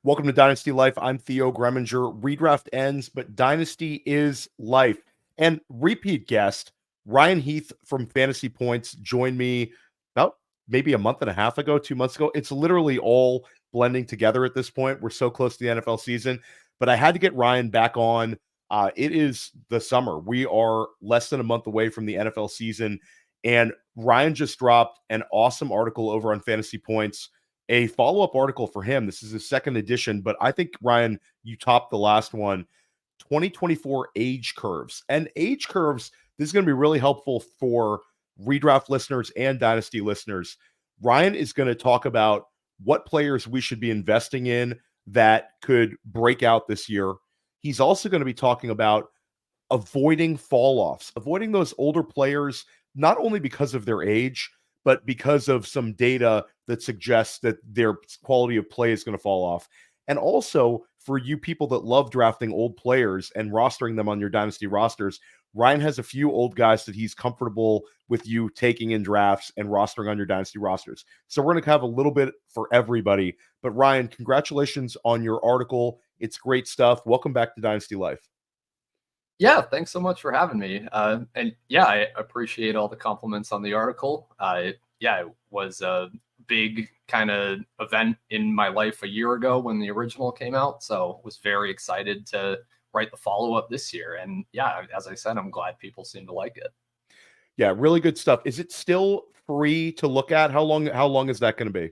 Welcome to Dynasty Life. I'm Theo Gremminger. Redraft ends, but Dynasty is life. And repeat guest, Ryan Heath from Fantasy Points joined me about maybe a month and a half ago, 2 months ago. It's literally all blending together at this point. We're so close to the NFL season, but I had to get Ryan back on. It is the summer. We are less than a month away from the NFL season, and Ryan just dropped an awesome article over on Fantasy Points, a follow-up article for him. This is his second edition, but I think, Ryan, you topped the last one. 2024 age curves. And age curves, this is going to be really helpful for redraft listeners and dynasty listeners. Ryan is going to talk about what players we should be investing in that could break out this year. He's also going to be talking about avoiding fall-offs, avoiding those older players, not only because of their age, but because of some data that suggests that their quality of play is going to fall off. And also, for you people that love drafting old players and rostering them on your dynasty rosters, Ryan has a few old guys that he's comfortable with you taking in drafts and rostering on your dynasty rosters. So we're going to have a little bit for everybody. But Ryan, congratulations on your article. It's great stuff. Welcome back to Dynasty Life. Yeah, thanks so much for having me. And yeah, I appreciate all the compliments on the article. It was a big kind of event in my life a year ago when the original came out. So was very excited to write the follow-up this year. And yeah, as I said, I'm glad people seem to like it. Yeah, really good stuff. Is it still free to look at? How long is that going to be?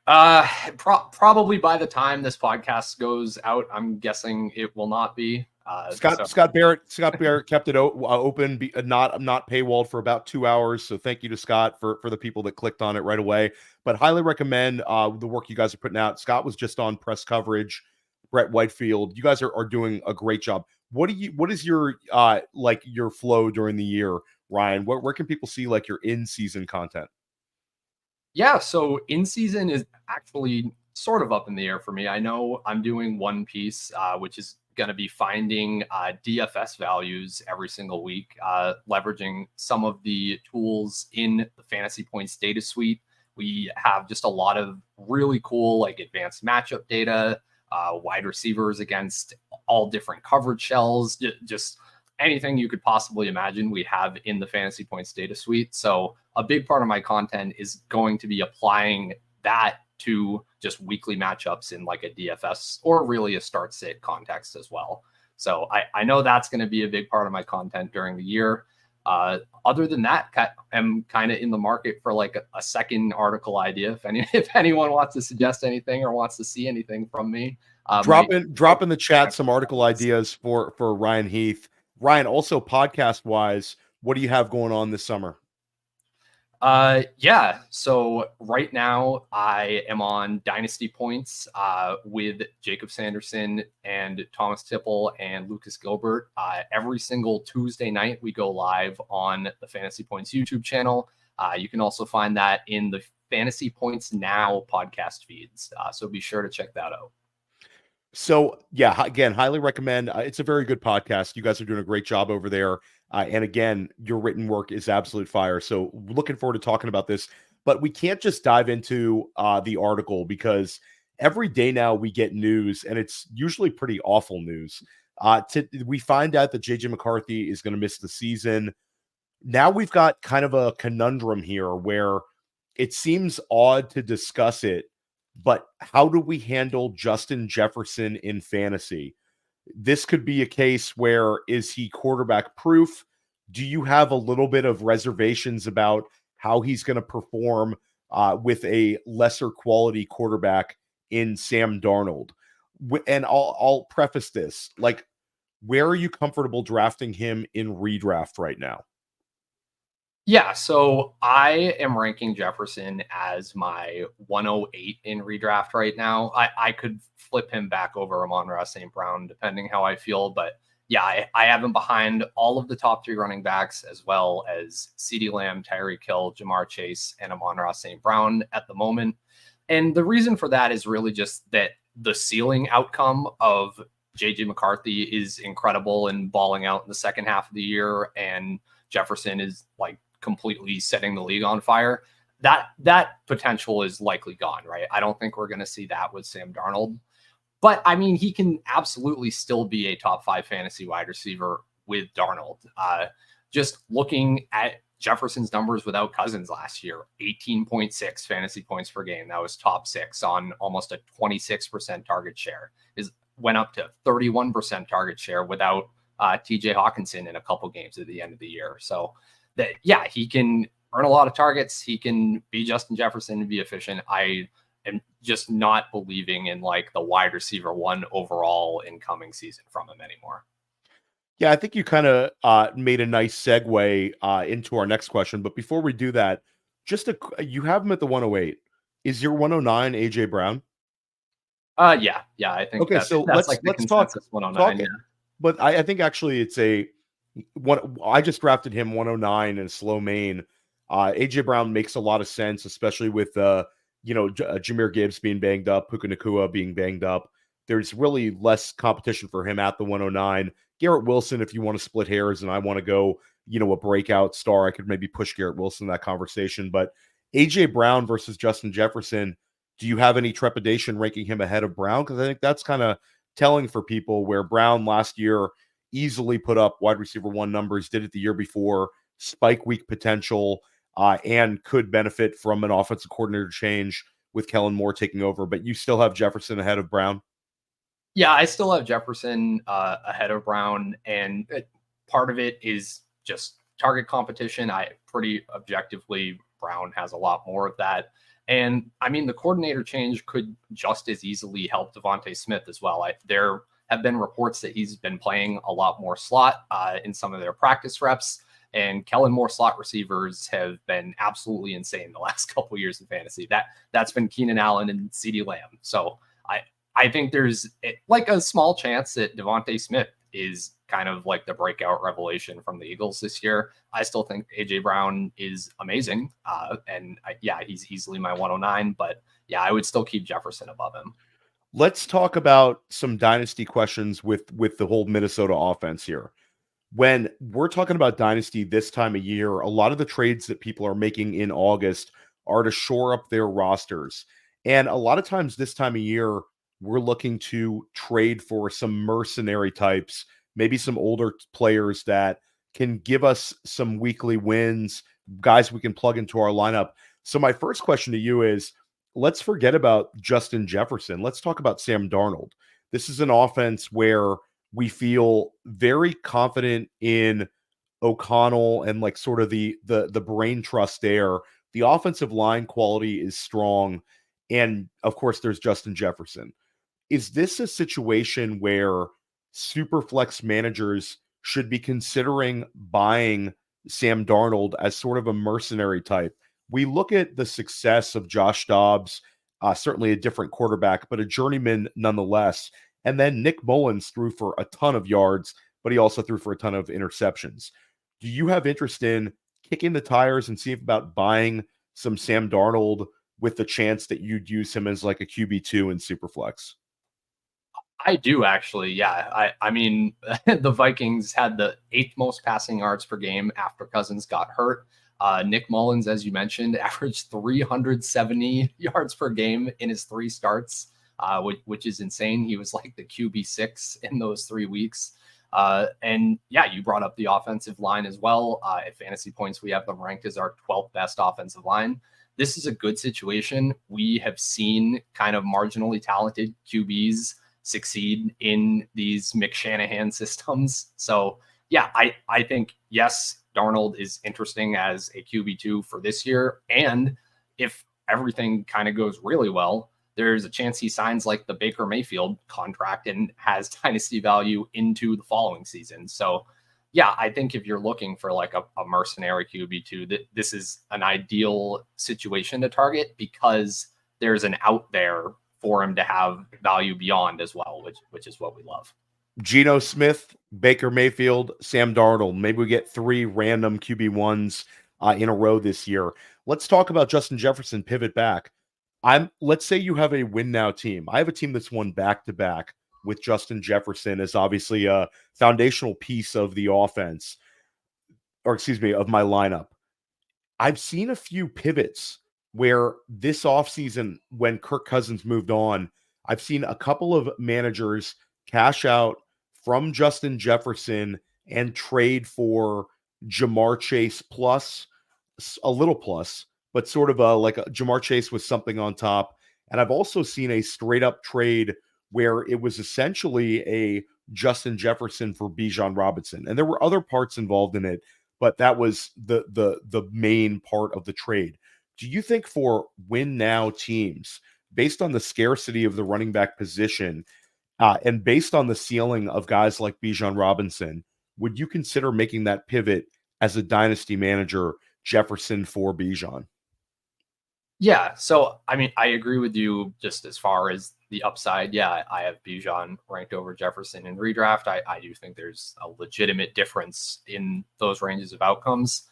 Probably by the time this podcast goes out, I'm guessing it will not be. Scott Barrett kept it open, not paywalled for about 2 hours. So thank you to Scott for the people that clicked on it right away. But highly recommend the work you guys are putting out. Scott was just on press coverage. Brett Whitefield, you guys are doing a great job. What is your your flow during the year, Ryan? Where can people see like your in-season content? Yeah, so in-season is actually sort of up in the air for me. I know I'm doing one piece, which is going to be finding DFS values every single week, leveraging some of the tools in the Fantasy Points data suite. We have just a lot of really cool like advanced matchup data, wide receivers against all different coverage shells, just anything you could possibly imagine we have in the Fantasy Points data suite. So a big part of my content is going to be applying that to just weekly matchups in like a DFS or really a start sit context as well. So I know that's going to be a big part of my content during the year. Other than that, I'm kind of in the market for like a second article idea. If anyone wants to suggest anything or wants to see anything from me, drop in the chat some article ideas for Ryan Heath. Ryan, also podcast wise, what do you have going on this summer? Yeah. So right now I am on Dynasty Points with Jacob Sanderson and Thomas Tipple and Lucas Gilbert. Every single Tuesday night we go live on the Fantasy Points YouTube channel. You can also find that in the Fantasy Points Now podcast feeds. So be sure to check that out. So yeah, again, highly recommend. It's a very good podcast. You guys are doing a great job over there. And again, your written work is absolute fire. So looking forward to talking about this, but we can't just dive into the article because every day now we get news and it's usually pretty awful news. We find out that JJ McCarthy is going to miss the season. Now we've got kind of a conundrum here where it seems odd to discuss it, but how do we handle Justin Jefferson in fantasy? This could be a case where, is he quarterback proof? Do you have a little bit of reservations about how he's going to perform with a lesser quality quarterback in Sam Darnold? And I'll preface this, like, where are you comfortable drafting him in redraft right now? Yeah, so I am ranking Jefferson as my 108 in redraft right now. I could flip him back over Amon-Ra St. Brown depending how I feel, but yeah, I have him behind all of the top three running backs as well as CeeDee Lamb, Tyreek Hill, Ja'Marr Chase, and Amon-Ra St. Brown at the moment. And the reason for that is really just that the ceiling outcome of JJ McCarthy is incredible and balling out in the second half of the year, and Jefferson is like completely setting the league on fire. That potential is likely gone, right? I don't think we're going to see that with Sam Darnold. But I mean, he can absolutely still be a top 5 fantasy wide receiver with Darnold. Just looking at Jefferson's numbers without Cousins last year, 18.6 fantasy points per game. That was top 6 on almost a 26% target share. Went up to 31% target share without TJ Hawkinson in a couple games at the end of the year. So that, yeah, he can earn a lot of targets. He can be Justin Jefferson and be efficient. I am just not believing in like the wide receiver 1 overall incoming season from him anymore. Yeah, I think you kind of made a nice segue into our next question. But before we do that, you have him at the 108. Is your 109 AJ Brown? Yeah, I think Okay, so that's like the let's talk. consensus 109. Yeah. But I think actually it's I just drafted him 109 in a slow main. AJ Brown makes a lot of sense, especially with Jahmyr Gibbs being banged up, Puka Nacua being banged up. There's really less competition for him at the 109. Garrett Wilson, if you want to split hairs and I want to go, a breakout star, I could maybe push Garrett Wilson in that conversation. But AJ Brown versus Justin Jefferson, do you have any trepidation ranking him ahead of Brown? Because I think that's kind of telling for people, where Brown last year easily put up wide receiver 1 numbers, did it the year before, spike week potential, and could benefit from an offensive coordinator change with Kellen Moore taking over. But you still have Jefferson ahead of Brown? Yeah, I still have Jefferson ahead of Brown, and part of it is just target competition. Pretty objectively, Brown has a lot more of that. And I mean, the coordinator change could just as easily help Davante Smith as well. There have been reports that he's been playing a lot more slot in some of their practice reps, and Kellen Moore slot receivers have been absolutely insane the last couple of years in fantasy. That's been Keenan Allen and CeeDee Lamb. So I think there's like a small chance that Davante Smith is kind of like the breakout revelation from the Eagles this year. I still think AJ Brown is amazing. He's easily my 109, but yeah, I would still keep Jefferson above him. Let's talk about some dynasty questions with the whole Minnesota offense here. When we're talking about dynasty this time of year, a lot of the trades that people are making in August are to shore up their rosters. And a lot of times this time of year, we're looking to trade for some mercenary types, maybe some older players that can give us some weekly wins, guys we can plug into our lineup. So my first question to you is, let's forget about Justin Jefferson. Let's talk about Sam Darnold. This is an offense where we feel very confident in O'Connell and like sort of the brain trust there. The offensive line quality is strong. And of course, there's Justin Jefferson. Is this a situation where Superflex managers should be considering buying Sam Darnold as sort of a mercenary type? We look at the success of Josh Dobbs, certainly a different quarterback, but a journeyman nonetheless. And then Nick Mullins threw for a ton of yards, but he also threw for a ton of interceptions. Do you have interest in kicking the tires and seeing about buying some Sam Darnold with the chance that you'd use him as like a QB2 in Superflex? I do actually. Yeah. I mean, the Vikings had the 8th most passing yards per game after Cousins got hurt. Nick Mullins, as you mentioned, averaged 370 yards per game in his 3 starts, which is insane. He was like the QB6 in those 3 weeks. And yeah, you brought up the offensive line as well. At Fantasy Points, we have them ranked as our 12th best offensive line. This is a good situation. We have seen kind of marginally talented QBs succeed in these McShanahan systems. So yeah, I think, yes, Darnold is interesting as a QB2 for this year. And if everything kind of goes really well, there's a chance he signs like the Baker Mayfield contract and has dynasty value into the following season. So yeah, I think if you're looking for like a mercenary QB2, that this is an ideal situation to target, because there's an out there for him to have value beyond as well, which is what we love. Geno Smith, Baker Mayfield, Sam Darnold. Maybe we get 3 random QB1s in a row this year. Let's talk about Justin Jefferson, pivot back. Let's say you have a win now team. I have a team that's won back-to-back with Justin Jefferson as obviously a foundational piece of the offense, of my lineup. I've seen a few pivots where this offseason, when Kirk Cousins moved on, I've seen a couple of managers cash out from Justin Jefferson and trade for Ja'Marr Chase plus a little plus, but sort of like a Ja'Marr Chase with something on top. And I've also seen a straight up trade where it was essentially a Justin Jefferson for Bijan Robinson. And there were other parts involved in it, but that was the main part of the trade. Do you think for win now teams, based on the scarcity of the running back position, and based on the ceiling of guys like Bijan Robinson, would you consider making that pivot as a dynasty manager, Jefferson for Bijan? Yeah. So, I mean, I agree with you just as far as the upside. Yeah, I have Bijan ranked over Jefferson in redraft. I do think there's a legitimate difference in those ranges of outcomes.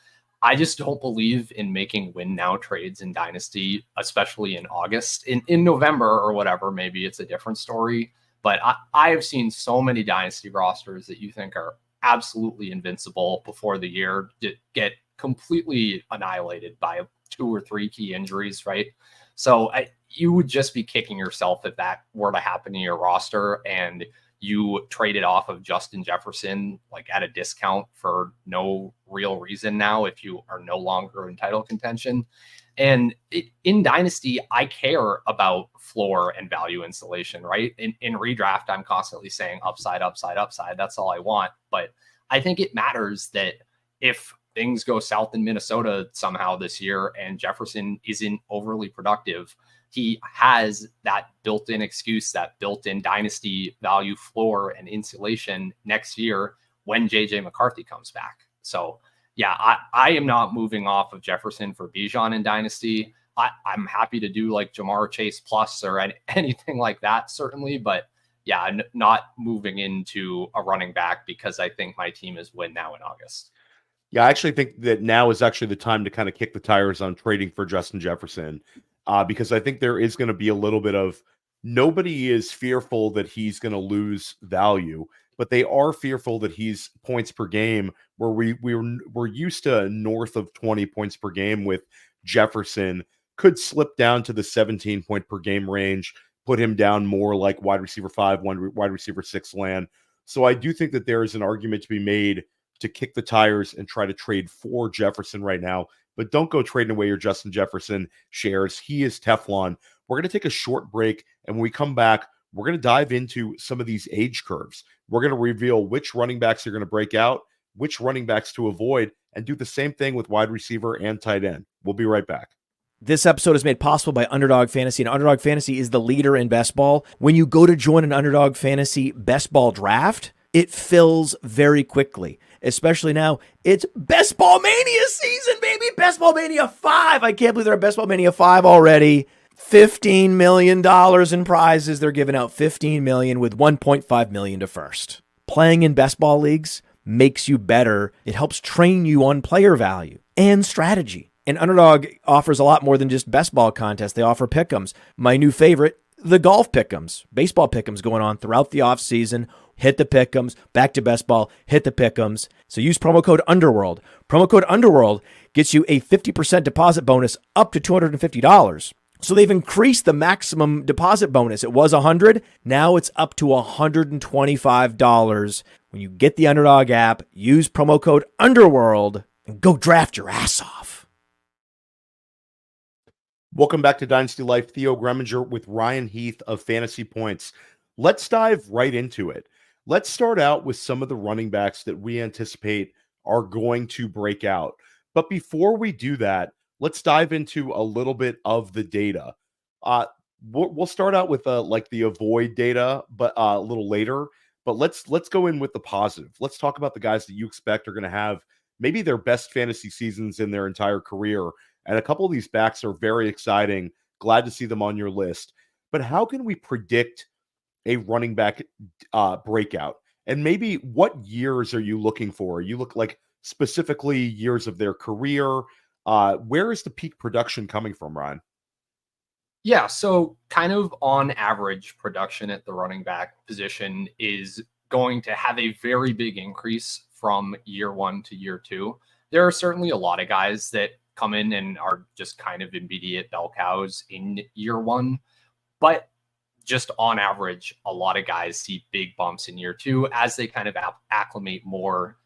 I just don't believe in making win now trades in Dynasty, especially in August. In November or whatever, maybe it's a different story. But I have seen so many Dynasty rosters that you think are absolutely invincible before the year get completely annihilated by 2 or 3 key injuries, right? So you would just be kicking yourself if that were to happen in your roster and you traded off of Justin Jefferson like at a discount for no real reason now if you are no longer in title contention. And in Dynasty, I care about floor and value insulation, right? In redraft, I'm constantly saying upside, upside, upside. That's all I want. But I think it matters that if things go south in Minnesota somehow this year and Jefferson isn't overly productive, he has that built-in excuse, that built-in dynasty value floor and insulation next year when JJ McCarthy comes back. So yeah, I am not moving off of Jefferson for Bijan in dynasty. I'm happy to do like Ja'Marr Chase plus or anything like that, certainly. But yeah, not moving into a running back because I think my team is win now in August. Yeah, I actually think that now is actually the time to kind of kick the tires on trading for Justin Jefferson, because I think there is going to be a little bit of nobody is fearful that he's going to lose value, but they are fearful that he's points per game where we're used to north of 20 points per game with Jefferson could slip down to the 17 point per game range, put him down more like wide receiver 5, wide receiver 6 land. So I do think that there is an argument to be made to kick the tires and try to trade for Jefferson right now, but don't go trading away your Justin Jefferson shares. He is Teflon. We're going to take a short break, and when we come back, we're going to dive into some of these age curves. We're going to reveal which running backs are going to break out, which running backs to avoid, and do the same thing with wide receiver and tight end. We'll be right back. This episode is made possible by Underdog Fantasy, and Underdog Fantasy is the leader in best ball. When you go to join an Underdog Fantasy best ball draft, it fills very quickly, especially now. It's Best Ball Mania season, baby. Best Ball Mania 5. I can't believe they're at Best Ball Mania 5 already. $15 million in prizes. They're giving out $15 million with $1.5 million to first. Playing in best ball leagues makes you better. It helps train you on player value and strategy. And Underdog offers a lot more than just best ball contests. They offer pick'ems. My new favorite, the golf pick'ems, baseball pick'ems going on throughout the offseason. Hit the pick'ems, back to best ball, hit the pick'ems. So use promo code Underworld. Promo code Underworld gets you a 50% deposit bonus up to $250. So they've increased the maximum deposit bonus. It was $100. Now it's up to $125. When you get the Underdog app, use promo code Underworld and go draft your ass off. Welcome back to Dynasty Life. Theo Gremminger with Ryan Heath of Fantasy Points. Let's dive right into it. Let's start out with some of the running backs that we anticipate are going to break out. But before we do that, let's dive into a little bit of the data. We'll start out with like the avoid data, but a little later. But let's go in with the positive. Let's talk about the guys that you expect are going to have maybe their best fantasy seasons in their entire career. And a couple of these backs are very exciting. Glad to see them on your list. But how can we predict a running back breakout? And maybe what years are you looking for? You look like specifically years of their career. Where is the peak production coming from, Ryan? Yeah, so kind of on average, production at the running back position is going to have a very big increase from year 1 to year 2. There are certainly a lot of guys that come in and are just kind of immediate bell cows in year 1, but just on average, a lot of guys see big bumps in year 2 as they kind of acclimate more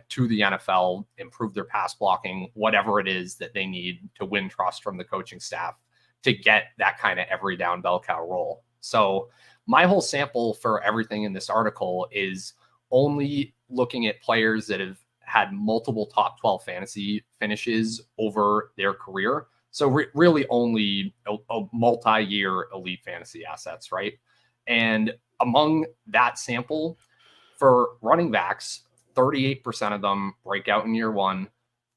to the NFL, improve their pass blocking, whatever it is that they need to win trust from the coaching staff to get that kind of every down bell cow role. So my whole sample for everything in this article is only looking at players that have had multiple top 12 fantasy finishes over their career. So really only a multi-year elite fantasy assets, right? And among that sample for running backs, 38% of them break out in year 1,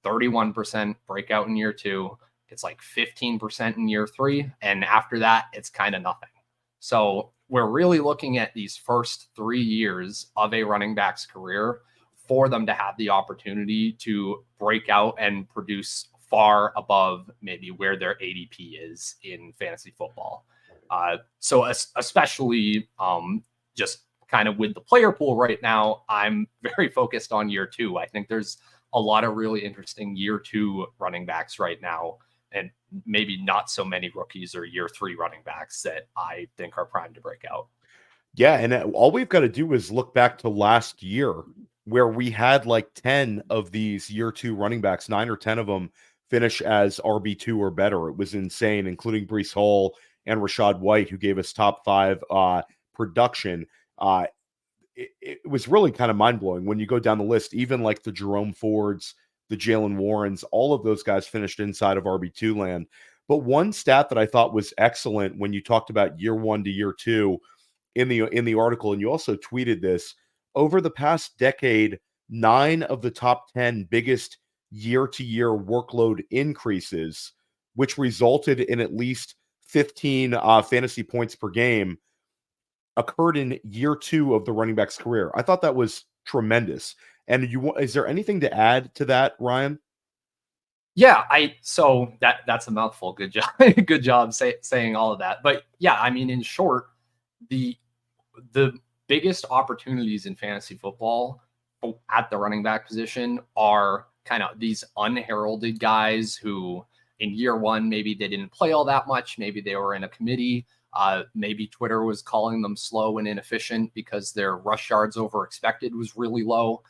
31% break out in year 2. It's like 15% in year 3. And after that, it's kind of nothing. So we're really looking at these first 3 years of a running back's career for them to have the opportunity to break out and produce far above maybe where their ADP is in fantasy football. So especially just kind of with the player pool right now, I'm very focused on year 2. I think there's a lot of really interesting year 2 running backs right now, and maybe not so many rookies or year 3 running backs that I think are primed to break out. Yeah, and all we've got to do is look back to last year where we had like 10 of these year 2 running backs, 9 or 10 of them finish as RB2 or better. It was insane, including Breece Hall and Rachaad White, who gave us top 5 production. It was really kind of mind-blowing when you go down the list, even like the Jerome Fords, the Jalen Warrens, all of those guys finished inside of RB2 land. But one stat that I thought was excellent when you talked about year 1 to year 2 in the article, and you also tweeted this, over the past decade, 9 of the top 10 biggest year-to-year workload increases, which resulted in at least 15 fantasy points per game, occurred in year 2 of the running back's career. I thought that was tremendous. And is there anything to add to that, Ryan? Yeah, so that's a mouthful. Good job. Good job saying all of that. But yeah, I mean, in short, the biggest opportunities in fantasy football at the running back position are kind of these unheralded guys who in year 1, maybe they didn't play all that much. Maybe they were in a committee. Maybe Twitter was calling them slow and inefficient because their rush yards over expected was really low.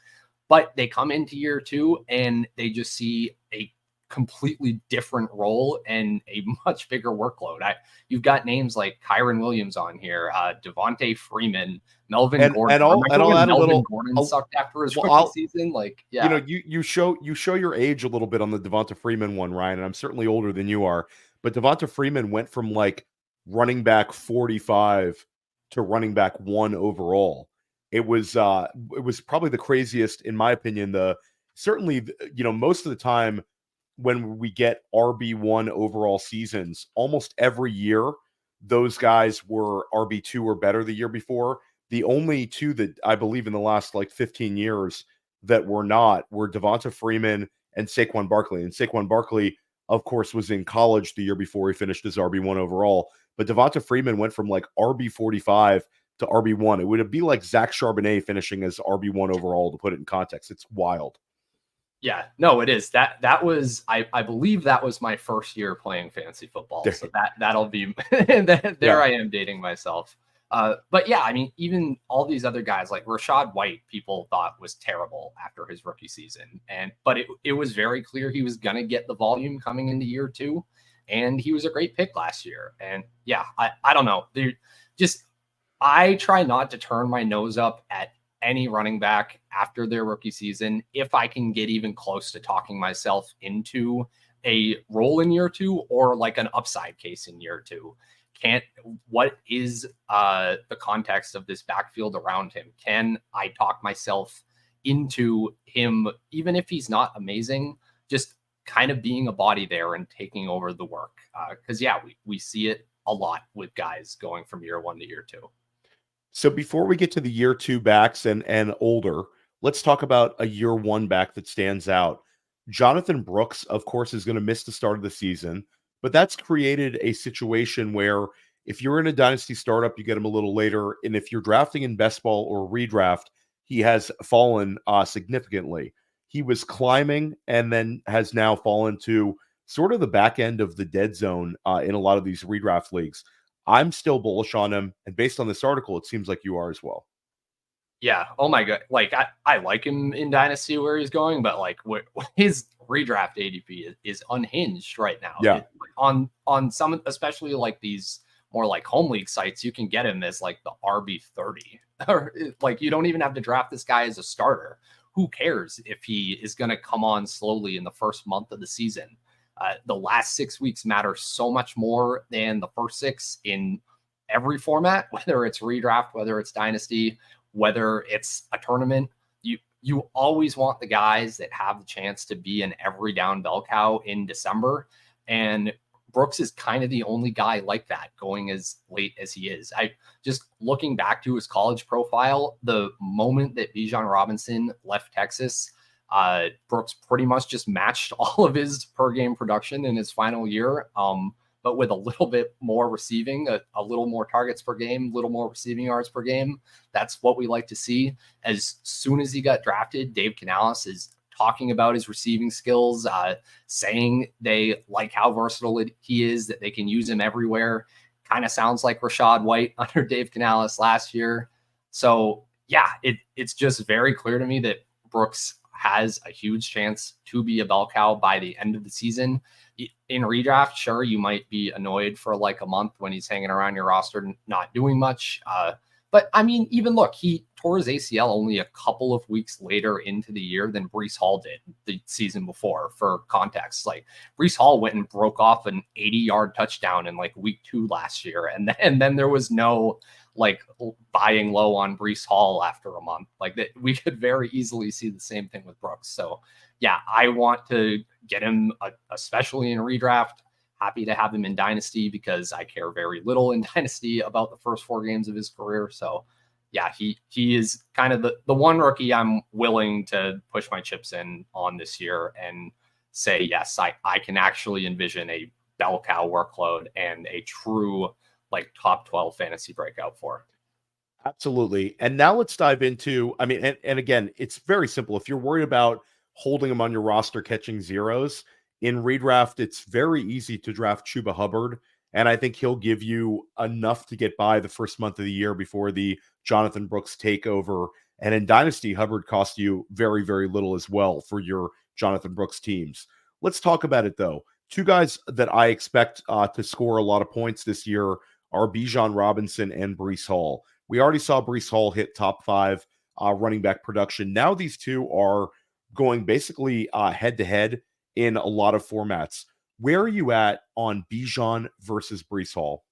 But they come into year 2 and they just see a completely different role and a much bigger workload. You've got names like Kyron Williams on here, Devontae Freeman, Melvin Gordon. And I'll add a little. Gordon sucked after his rookie season. Like, yeah, you know, you show your age a little bit on the Devonta Freeman one, Ryan. And I'm certainly older than you are, but Devonta Freeman went from like running back 45 to running back 1 overall. It was probably the craziest, in my opinion. Certainly, you know, most of the time when we get RB1 overall seasons, almost every year, those guys were RB2 or better the year before. The only 2 that I believe in the last like 15 years that were not were Devonta Freeman and Saquon Barkley. And Saquon Barkley, of course, was in college the year before he finished as RB1 overall. But Devonta Freeman went from like RB45 to RB1. It would be like Zach Charbonnet finishing as RB1 overall, to put it in context. It's wild. Yeah, no, it is. That was, I believe that was my first year playing fantasy football. So that'll be, there I am dating myself. But yeah, I mean, even all these other guys like Rachaad White, people thought was terrible after his rookie season. But it was very clear he was going to get the volume coming into year 2. And he was a great pick last year. And yeah, I don't know. I try not to turn my nose up at any running back after their rookie season if I can get even close to talking myself into a role in year 2 or like an upside case in year 2. What is the context of this backfield around him? Can I talk myself into him, even if he's not amazing, just kind of being a body there and taking over the work? Because yeah, we see it a lot with guys going from year 1 to year 2. So before we get to the year 2 backs and older, let's talk about a year 1 back that stands out. Jonathan Brooks, of course, is going to miss the start of the season, but that's created a situation where if you're in a dynasty startup, you get him a little later. And if you're drafting in best ball or redraft, he has fallen significantly. He was climbing and then has now fallen to sort of the back end of the dead zone in a lot of these redraft leagues. I'm still bullish on him. And based on this article, it seems like you are as well. Yeah. Oh my God. Like I like him in Dynasty where he's going, but like his redraft ADP is unhinged right now. Yeah. On some, especially like these more like home league sites, you can get him as like the RB 30, or like you don't even have to draft this guy as a starter. Who cares if he is going to come on slowly in the first month of the season? The last 6 weeks matter so much more than the first 6 in every format, whether it's redraft, whether it's Dynasty, whether it's a tournament. You always want the guys that have the chance to be an every down bell cow in December. And Brooks is kind of the only guy like that going as late as he is. I just looking back to his college profile, the moment that Bijan Robinson left Texas, Brooks pretty much just matched all of his per game production in his final year. But with a little bit more receiving, a little more targets per game, a little more receiving yards per game. That's what we like to see. As soon as he got drafted, Dave Canales is talking about his receiving skills, saying they like how versatile he is, that they can use him everywhere. Kind of sounds like Rachaad White under Dave Canales last year. So yeah, it's just very clear to me that Brooks has a huge chance to be a bell cow by the end of the season. In redraft, sure, you might be annoyed for like a month when he's hanging around your roster not doing much. But I mean, even look, he tore his ACL only a couple of weeks later into the year than Breece Hall did the season before. For context, like Breece Hall went and broke off an 80-yard touchdown in like week 2 last year. And then there was no like buying low on Breece Hall after a month. Like that, we could very easily see the same thing with Brooks. So yeah, I want to get him, especially in a redraft. Happy to have him in Dynasty because I care very little in Dynasty about the first 4 games of his career. So yeah, he is kind of the one rookie I'm willing to push my chips in on this year and say, yes, I can actually envision a bell cow workload and a true like top 12 fantasy breakout for. Absolutely. And now let's dive into, I mean, and again, it's very simple. If you're worried about holding him on your roster, catching zeros in redraft, it's very easy to draft Chuba Hubbard. And I think he'll give you enough to get by the first month of the year before the Jonathan Brooks takeover. And in Dynasty, Hubbard cost you very, very little as well for your Jonathan Brooks teams. Let's talk about it, though. 2 guys that I expect to score a lot of points this year are Bijan Robinson and Breece Hall. We already saw Breece Hall hit top 5 running back production. Now these 2 are going basically head-to-head in a lot of formats. Where are you at on Bijan versus Breece Hall?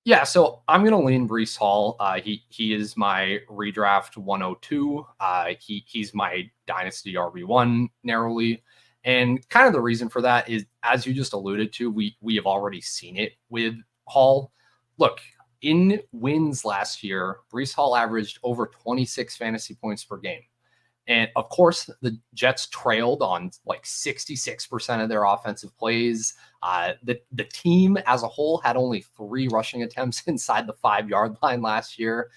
Yeah, so I'm going to lean Breece Hall. He is my redraft 102. He's my Dynasty RB1 narrowly. And kind of the reason for that is, as you just alluded to, we have already seen it with Hall. Look, in wins last year, Breece Hall averaged over 26 fantasy points per game. And of course, the Jets trailed on like 66% of their offensive plays. The team as a whole had only 3 rushing attempts inside the 5-yard line last year,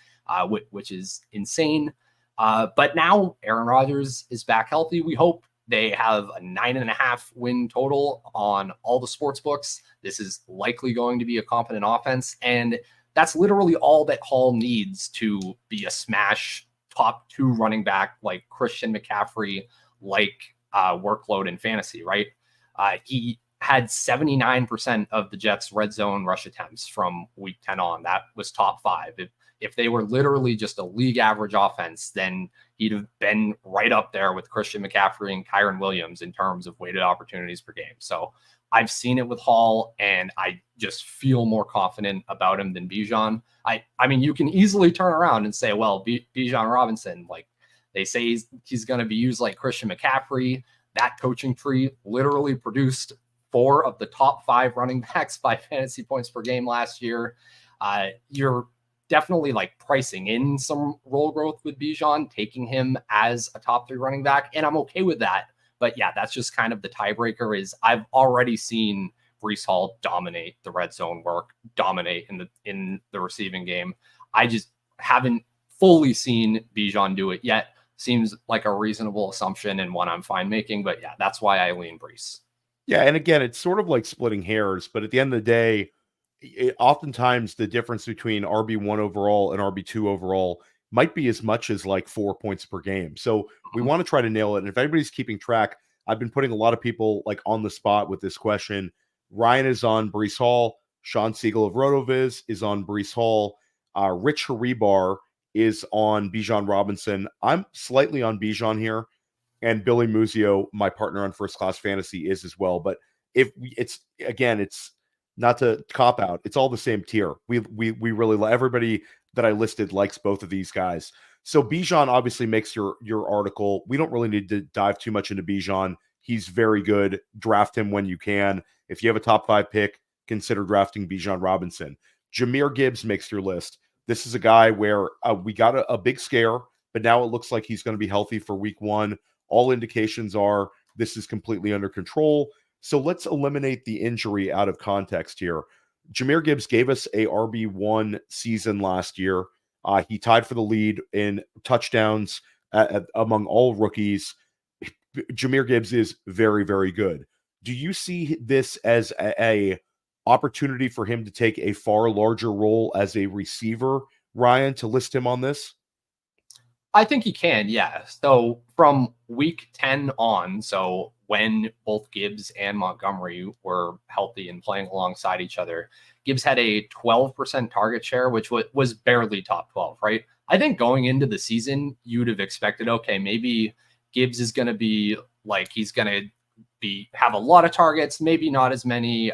which is insane. But now Aaron Rodgers is back healthy. We hope. They have a 9.5 win total on all the sports books. This is likely going to be a competent offense. And that's literally all that Hall needs to be a smash top 2 running back like Christian McCaffrey, like workload in fantasy, right? He had 79% of the Jets' red zone rush attempts from week 10 on. That was top 5. If they were literally just a league average offense, then he'd have been right up there with Christian McCaffrey and Kyren Williams in terms of weighted opportunities per game. So I've seen it with Hall, and I just feel more confident about him than Bijan. I mean, you can easily turn around and say, well, Bijan Robinson, like they say he's going to be used like Christian McCaffrey. That coaching tree literally produced 4 of the top 5 running backs by fantasy points per game last year. You're definitely like pricing in some role growth with Bijan, taking him as a top 3 running back. And I'm okay with that. But yeah, that's just kind of the tiebreaker is I've already seen Breece Hall dominate the red zone work, dominate in the receiving game. I just haven't fully seen Bijan do it yet. Seems like a reasonable assumption and one I'm fine making. But yeah, that's why I lean Breece. Yeah, and again, it's sort of like splitting hairs, but at the end of the day, oftentimes the difference between RB1 overall and RB2 overall might be as much as like 4 points per game. So we want to try to nail it. And if anybody's keeping track, I've been putting a lot of people like on the spot with this question. Ryan is on Breece Hall. Sean Siegel of RotoViz is on Breece Hall. Rich Haribar is on Bijan Robinson. I'm slightly on Bijan here. And Billy Muzio, my partner on First Class Fantasy, is as well. But if it's not to cop out, it's all the same tier. We really everybody that I listed likes both of these guys. So Bijan obviously makes your article. We don't really need to dive too much into Bijan. He's very good. Draft him when you can. If you have a top 5 pick, consider drafting Bijan Robinson. Jahmyr Gibbs makes your list. This is a guy where we got a big scare, but now it looks like he's going to be healthy for week 1. All indications are this is completely under control. So let's eliminate the injury out of context here. Jahmyr Gibbs gave us a RB1 season last year. He tied for the lead in touchdowns among all rookies. Jahmyr Gibbs is very, very good. Do you see this as a opportunity for him to take a far larger role as a receiver, Ryan, to list him on this? I think he can, yeah. So from week 10 on, so when both Gibbs and Montgomery were healthy and playing alongside each other, Gibbs had a 12% target share, which was barely top 12, right? I think going into the season, you'd have expected, okay, maybe Gibbs is going to be like, he's going to have a lot of targets, maybe not as many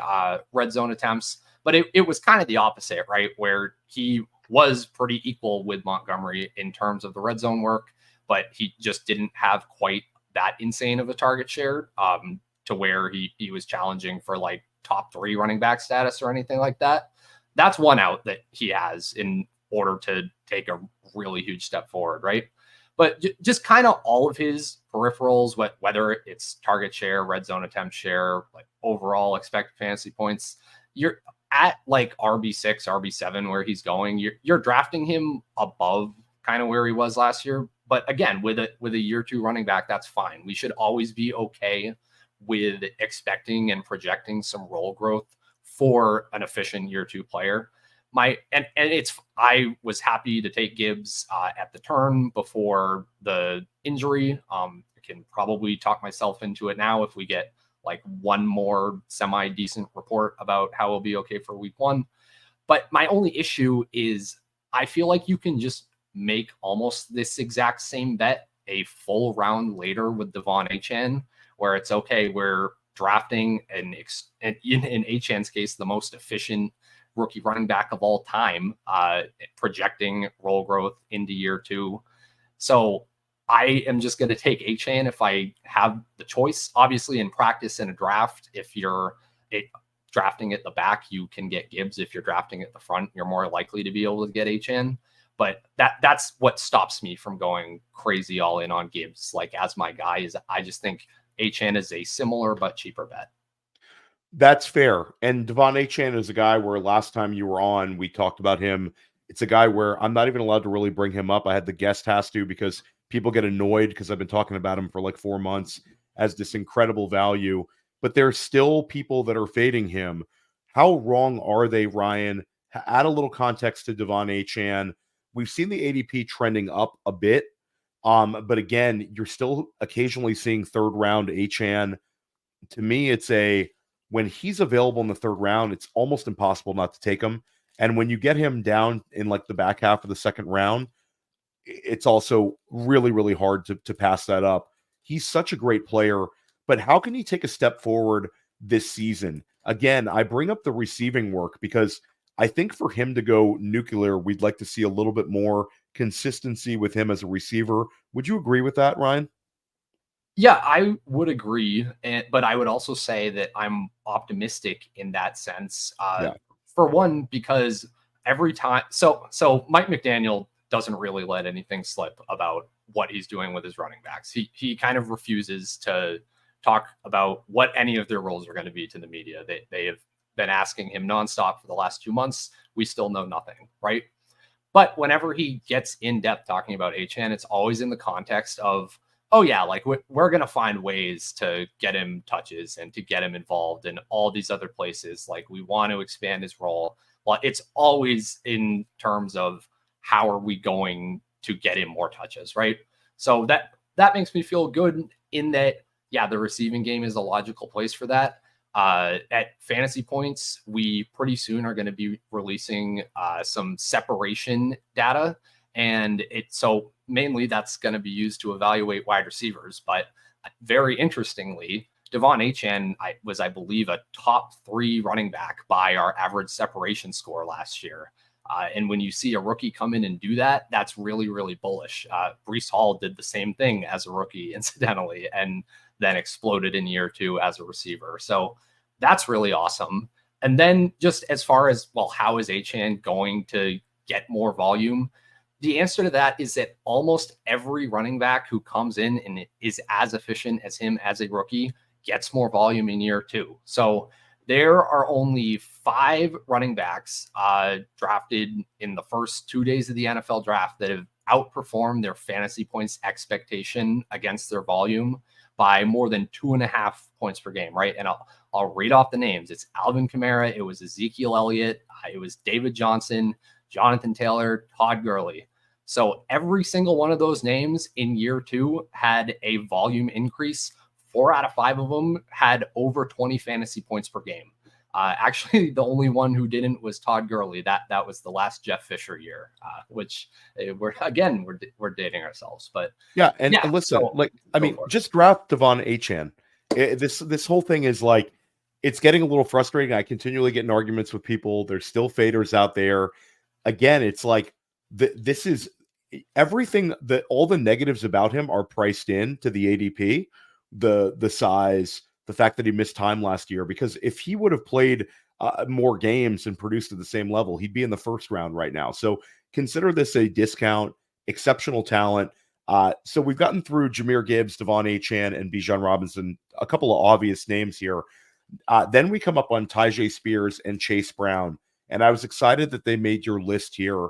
red zone attempts, but it was kind of the opposite, right? Where he was pretty equal with Montgomery in terms of the red zone work, but he just didn't have quite that insane of a target share to where he was challenging for like top 3 running back status or anything like that. That's one out that he has in order to take a really huge step forward, right? But just kind of all of his peripherals, whether it's target share, red zone attempt share, like overall expected fantasy points, you're at like RB6, RB7 where he's going, you're drafting him above kind of where he was last year. But again, with a year 2 running back, that's fine. We should always be okay with expecting and projecting some role growth for an efficient year 2 player. I was happy to take Gibbs at the turn before the injury. I can probably talk myself into it now if we get like one more semi-decent report about how it'll be okay for week 1. But my only issue is I feel like you can just make almost this exact same bet a full round later with DeVon Achane, where it's okay, we're drafting in Achane's case, the most efficient rookie running back of all time, projecting role growth into year 2. So I am just going to take Achane if I have the choice. Obviously, in practice in a draft, if you're drafting at the back, you can get Gibbs. If you're drafting at the front, you're more likely to be able to get Achane. But that's what stops me from going crazy all in on Gibbs, like as my guy. Is I just think Achane is a similar but cheaper bet. That's fair. And DeVon Achane is a guy where last time you were on, we talked about him. It's a guy where I'm not even allowed to really bring him up. I had the guest has to because people get annoyed because I've been talking about him for like 4 months as this incredible value. But there's still people that are fading him. How wrong are they, Ryan? Add a little context to DeVon Achane. We've seen the ADP trending up a bit. But again, you're still occasionally seeing 3rd round Achane. To me, it's when he's available in the 3rd round, it's almost impossible not to take him. And when you get him down in like the back half of the 2nd round, it's also really, really hard to pass that up. He's such a great player, but how can he take a step forward this season? Again, I bring up the receiving work because I think for him to go nuclear, we'd like to see a little bit more consistency with him as a receiver. Would you agree with that, Ryan? Yeah, I would agree. But I would also say that I'm optimistic in that sense. For one, because every time, so Mike McDaniel doesn't really let anything slip about what he's doing with his running backs. He kind of refuses to talk about what any of their roles are going to be to the media. They have been asking him nonstop for the last 2 months. We still know nothing, right? But whenever he gets in depth talking about Achane, it's always in the context of oh yeah, like we're going to find ways to get him touches and to get him involved in all these other places. Like we want to expand his role. Well, it's always in terms of how are we going to get him more touches, right? So that makes me feel good in that, yeah, the receiving game is a logical place for that. At fantasy points, we pretty soon are going to be releasing some separation data. And so mainly that's going to be used to evaluate wide receivers. But very interestingly, DeVon Achane was, I believe, a top 3 running back by our average separation score last year. And when you see a rookie come in and do that, that's really, really bullish. Breece Hall did the same thing as a rookie, incidentally, and then exploded in year 2 as a receiver. So that's really awesome. And then just as far as, well, how is Achane going to get more volume? The answer to that is that almost every running back who comes in and is as efficient as him as a rookie gets more volume in year 2. So there are only 5 running backs drafted in the first 2 days of the NFL draft that have outperformed their fantasy points expectation against their volume by more than 2.5 points per game, right? And I'll read off the names. It's Alvin Kamara, it was Ezekiel Elliott, it was David Johnson, Jonathan Taylor, Todd Gurley. So every single one of those names in year 2 had a volume increase. 4 out of 5 of them had over 20 fantasy points per game. Actually, the only one who didn't was Todd Gurley. That was the last Jeff Fisher year, which we're dating ourselves. But yeah, and listen, just draft DeVon Achane. This whole thing is like, it's getting a little frustrating. I continually get in arguments with people. There's still faders out there. Again, it's like this is everything that all the negatives about him are priced in to the ADP. The size, the fact that he missed time last year, because if he would have played more games and produced at the same level, he'd be in the first round right now. So consider this a discount, exceptional talent. So we've gotten through Jahmyr Gibbs, DeVon Achane, and Bijan Robinson, a couple of obvious names here. Then we come up on Tyjae Spears and Chase Brown. And I was excited that they made your list here.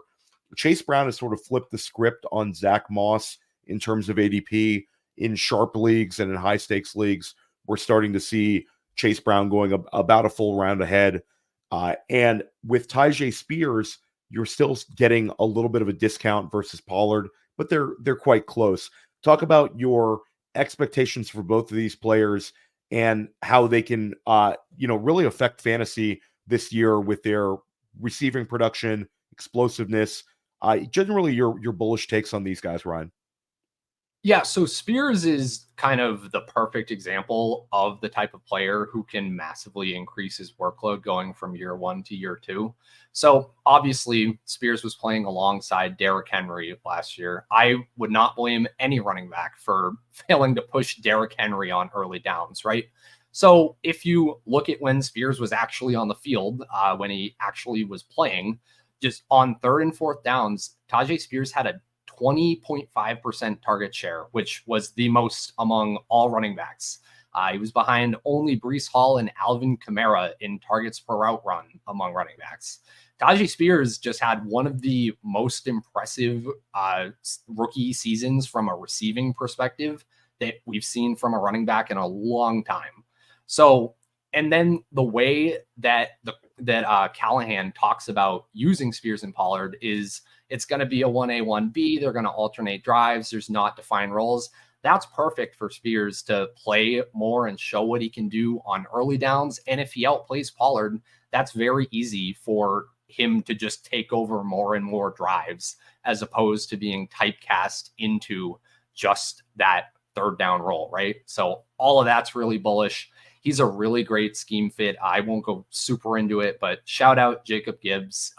Chase Brown has sort of flipped the script on Zach Moss in terms of ADP. In sharp leagues and in high stakes leagues, we're starting to see Chase Brown going about a full round ahead. And with Tyjae Spears, you're still getting a little bit of a discount versus Pollard, but they're quite close. Talk about your expectations for both of these players and how they can really affect fantasy this year with their receiving production, explosiveness. Generally your bullish takes on these guys, Ryan. Yeah, so Spears is kind of the perfect example of the type of player who can massively increase his workload going from year 1 to year 2. So obviously, Spears was playing alongside Derrick Henry last year. I would not blame any running back for failing to push Derrick Henry on early downs, right? So if you look at when Spears was actually on the field, when he actually was playing, just on 3rd and 4th downs, Tyjae Spears had a 20.5% target share, which was the most among all running backs. He was behind only Breece Hall and Alvin Kamara in targets per route run among running backs. Tyjae Spears just had one of the most impressive rookie seasons from a receiving perspective that we've seen from a running back in a long time. So, and then the way that Callahan talks about using Spears and Pollard is it's going to be a 1A, 1B. They're going to alternate drives. There's not defined roles. That's perfect for Spears to play more and show what he can do on early downs. And if he outplays Pollard, that's very easy for him to just take over more and more drives as opposed to being typecast into just that 3rd down role, right? So all of that's really bullish. He's a really great scheme fit. I won't go super into it, but shout out Jacob Gibbs.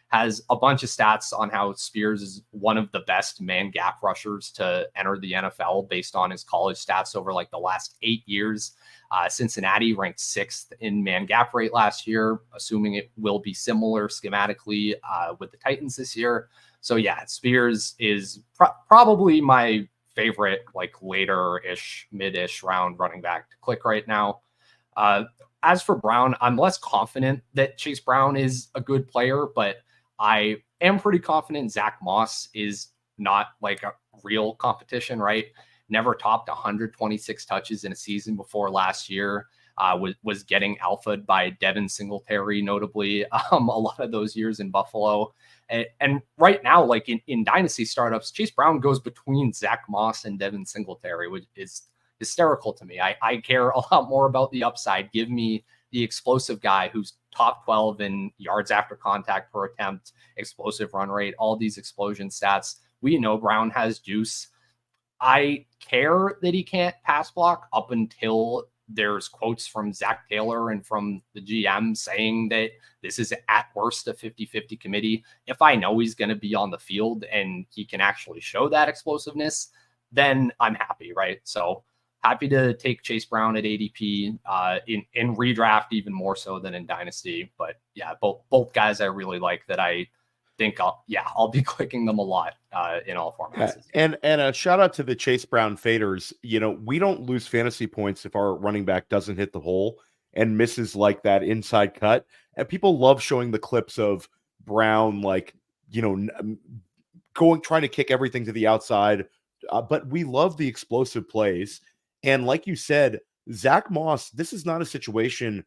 Has a bunch of stats on how Spears is one of the best man gap rushers to enter the NFL based on his college stats over like the last 8 years. Cincinnati ranked 6th in man gap rate last year, assuming it will be similar schematically with the Titans this year. So yeah, Spears is probably my favorite, like later-ish, mid-ish round running back to click right now. As for Brown, I'm less confident that Chase Brown is a good player, but I am pretty confident Zach Moss is not like a real competition, right? never topped 126 touches in a season before last year. Was getting alphaed by Devin Singletary, notably, a lot of those years in Buffalo. And right now, like in Dynasty startups, Chase Brown goes between Zach Moss and Devin Singletary, which is hysterical to me. I care a lot more about the upside. Give me the explosive guy who's top 12 in yards after contact per attempt, explosive run rate, all these explosion stats. We know Brown has juice. I care that he can't pass block up until there's quotes from Zach Taylor and from the GM saying that this is at worst a 50-50 committee. If I know he's going to be on the field and he can actually show that explosiveness, then I'm happy, right? So happy to take Chase Brown at ADP in redraft, even more so than in Dynasty. But yeah, both guys I really like that I think I'll be clicking them a lot in all formats. And a shout out to the Chase Brown faders. You know, we don't lose fantasy points if our running back doesn't hit the hole and misses like that inside cut. And people love showing the clips of Brown, like, you know, trying to kick everything to the outside. But we love the explosive plays. And like you said, Zach Moss, this is not a situation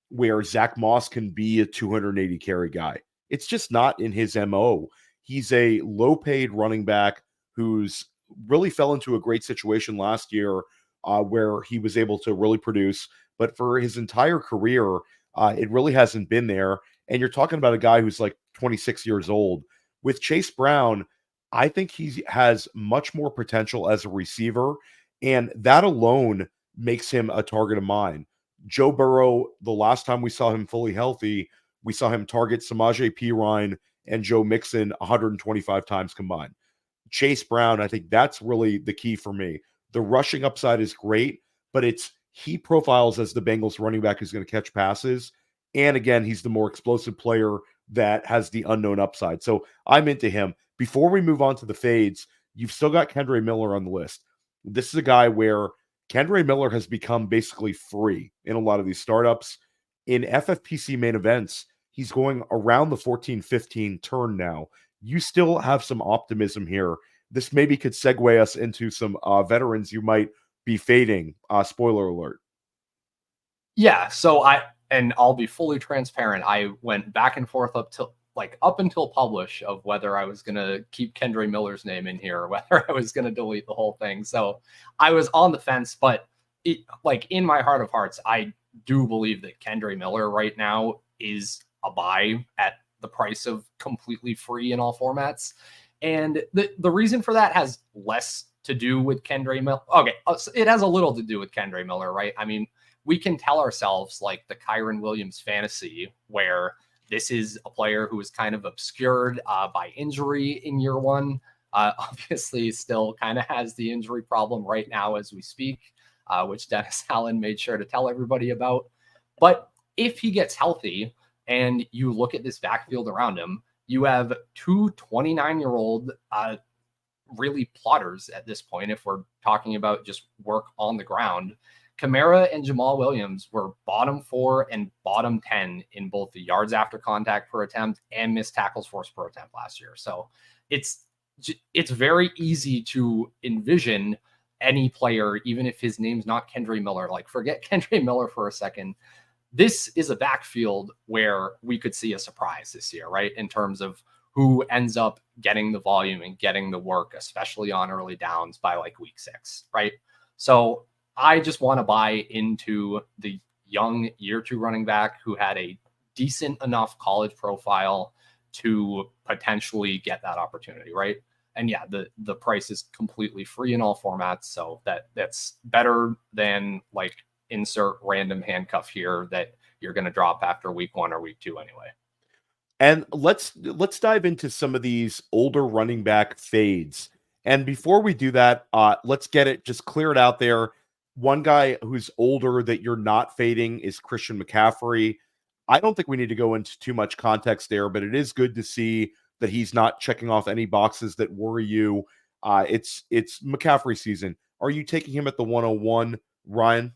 where Zach Moss can be a 280 carry guy. It's just not in his MO. He's a low-paid running back who's really fell into a great situation last year where he was able to really produce. But for his entire career, it really hasn't been there. And you're talking about a guy who's like 26 years old. With Chase Brown, I think he has much more potential as a receiver, and that alone makes him a target of mine. Joe Burrow, the last time we saw him fully healthy, we saw him target Samaje Perine and Joe Mixon 125 times combined. Chase Brown, I think that's really the key for me. The rushing upside is great, but he profiles as the Bengals running back who's going to catch passes. And again, he's the more explosive player that has the unknown upside. So I'm into him. Before we move on to the fades, you've still got Kendre Miller on the list. This is a guy where Kendre Miller has become basically free in a lot of these startups. In FFPC main events, he's going around the 14-15 turn now. You still have some optimism here. This maybe could segue us into some veterans you might be fading. Spoiler alert. Yeah, so I'll be fully transparent. I went back and forth up until publish of whether I was going to keep Kendre Miller's name in here or whether I was going to delete the whole thing. So I was on the fence, but in my heart of hearts, I do believe that Kendre Miller right now is a buy at the price of completely free in all formats. And the reason for that has less to do with Kendre Miller. Okay, it has a little to do with Kendre Miller, right? I mean, we can tell ourselves like the Kyren Williams fantasy, where this is a player who is kind of obscured by injury in year one. Obviously, still kind of has the injury problem right now as we speak, which Dennis Allen made sure to tell everybody about. But if he gets healthy and you look at this backfield around him, you have two 29-year-old really plotters at this point, if we're talking about just work on the ground. Kamara and Jamal Williams were bottom 4 and bottom 10 in both the yards after contact per attempt and missed tackles forced per attempt last year. So it's very easy to envision any player, even if his name's not Kendre Miller, like forget Kendre Miller for a second. This is a backfield where we could see a surprise this year, right? In terms of who ends up getting the volume and getting the work, especially on early downs by like week 6, right? So I just want to buy into the young year 2 running back who had a decent enough college profile to potentially get that opportunity, right? And yeah, the price is completely free in all formats. So that's better than like insert random handcuff here that you're going to drop after week 1 or week 2 anyway. And let's dive into some of these older running back fades. And before we do that, let's just clear it out there. One guy who's older that you're not fading is Christian McCaffrey. I don't think we need to go into too much context there, but it is good to see that he's not checking off any boxes that worry you. It's McCaffrey season. Are you taking him at the 101, Ryan?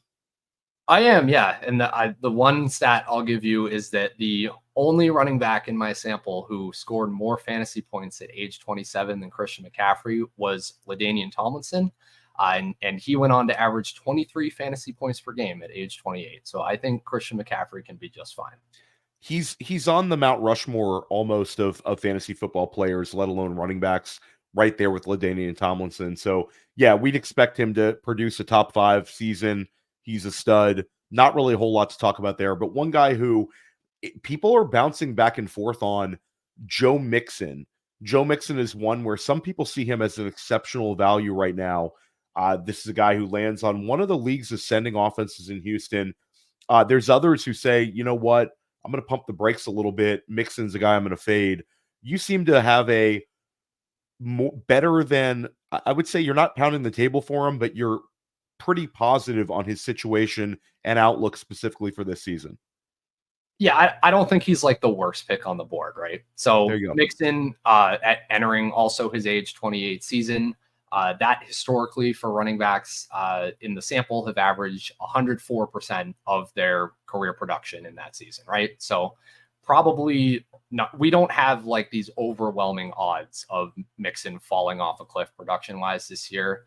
I am, yeah. And the one stat I'll give you is that the only running back in my sample who scored more fantasy points at age 27 than Christian McCaffrey was LaDainian Tomlinson. And he went on to average 23 fantasy points per game at age 28. So I think Christian McCaffrey can be just fine. He's on the Mount Rushmore almost of fantasy football players, let alone running backs, right there with LaDainian Tomlinson. So yeah, we'd expect him to produce a top 5 season. He's a stud. Not really a whole lot to talk about there, but one guy who people are bouncing back and forth on, Joe Mixon. Joe Mixon is one where some people see him as an exceptional value right now. This is a guy who lands on one of the league's ascending offenses in Houston. There's others who say, you know what, I'm going to pump the brakes a little bit. Mixon's a guy I'm going to fade. You seem to have a better than, I would say you're not pounding the table for him, but you're pretty positive on his situation and outlook specifically for this season. Yeah, I don't think he's like the worst pick on the board, right? So Mixon at entering also his age 28 season, that historically for running backs in the sample have averaged 104% of their career production in that season, right? So probably not, we don't have like these overwhelming odds of Mixon falling off a cliff production wise this year.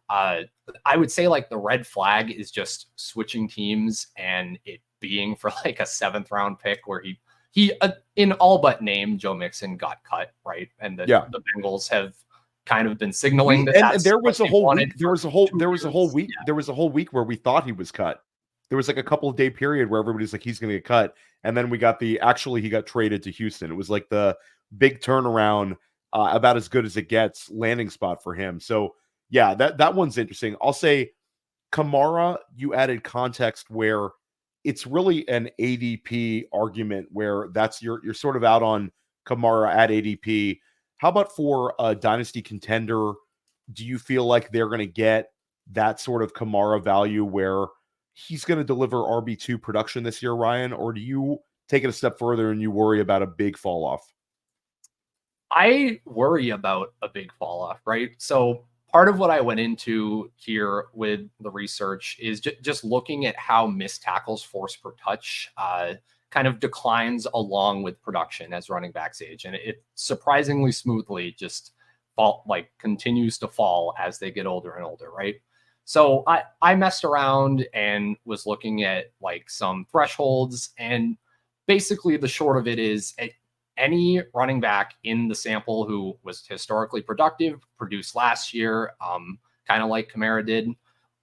I would say like the red flag is just switching teams and it being for like a 7th round pick where he in all but name Joe Mixon got cut, right? And the Bengals have kind of been signaling that. And there was a whole week. There was a whole week where we thought he was cut. There was like a couple of day period where everybody's like he's going to get cut, and then we got he got traded to Houston. It was like the big turnaround, about as good as it gets landing spot for him. So yeah, that one's interesting. I'll say Kamara, you added context where it's really an ADP argument where that's you're sort of out on Kamara at ADP. How about for a dynasty contender? Do you feel like they're going to get that sort of Kamara value where he's going to deliver RB2 production this year, Ryan? Or do you take it a step further and you worry about a big fall off? I worry about a big fall off, right? So part of what I went into here with the research is just looking at how missed tackles force per touch kind of declines along with production as running backs age. And it surprisingly smoothly just continues to fall as they get older and older, right? So I messed around and was looking at like some thresholds, and basically the short of it is any running back in the sample who was historically productive, produced last year, kind of like Kamara did,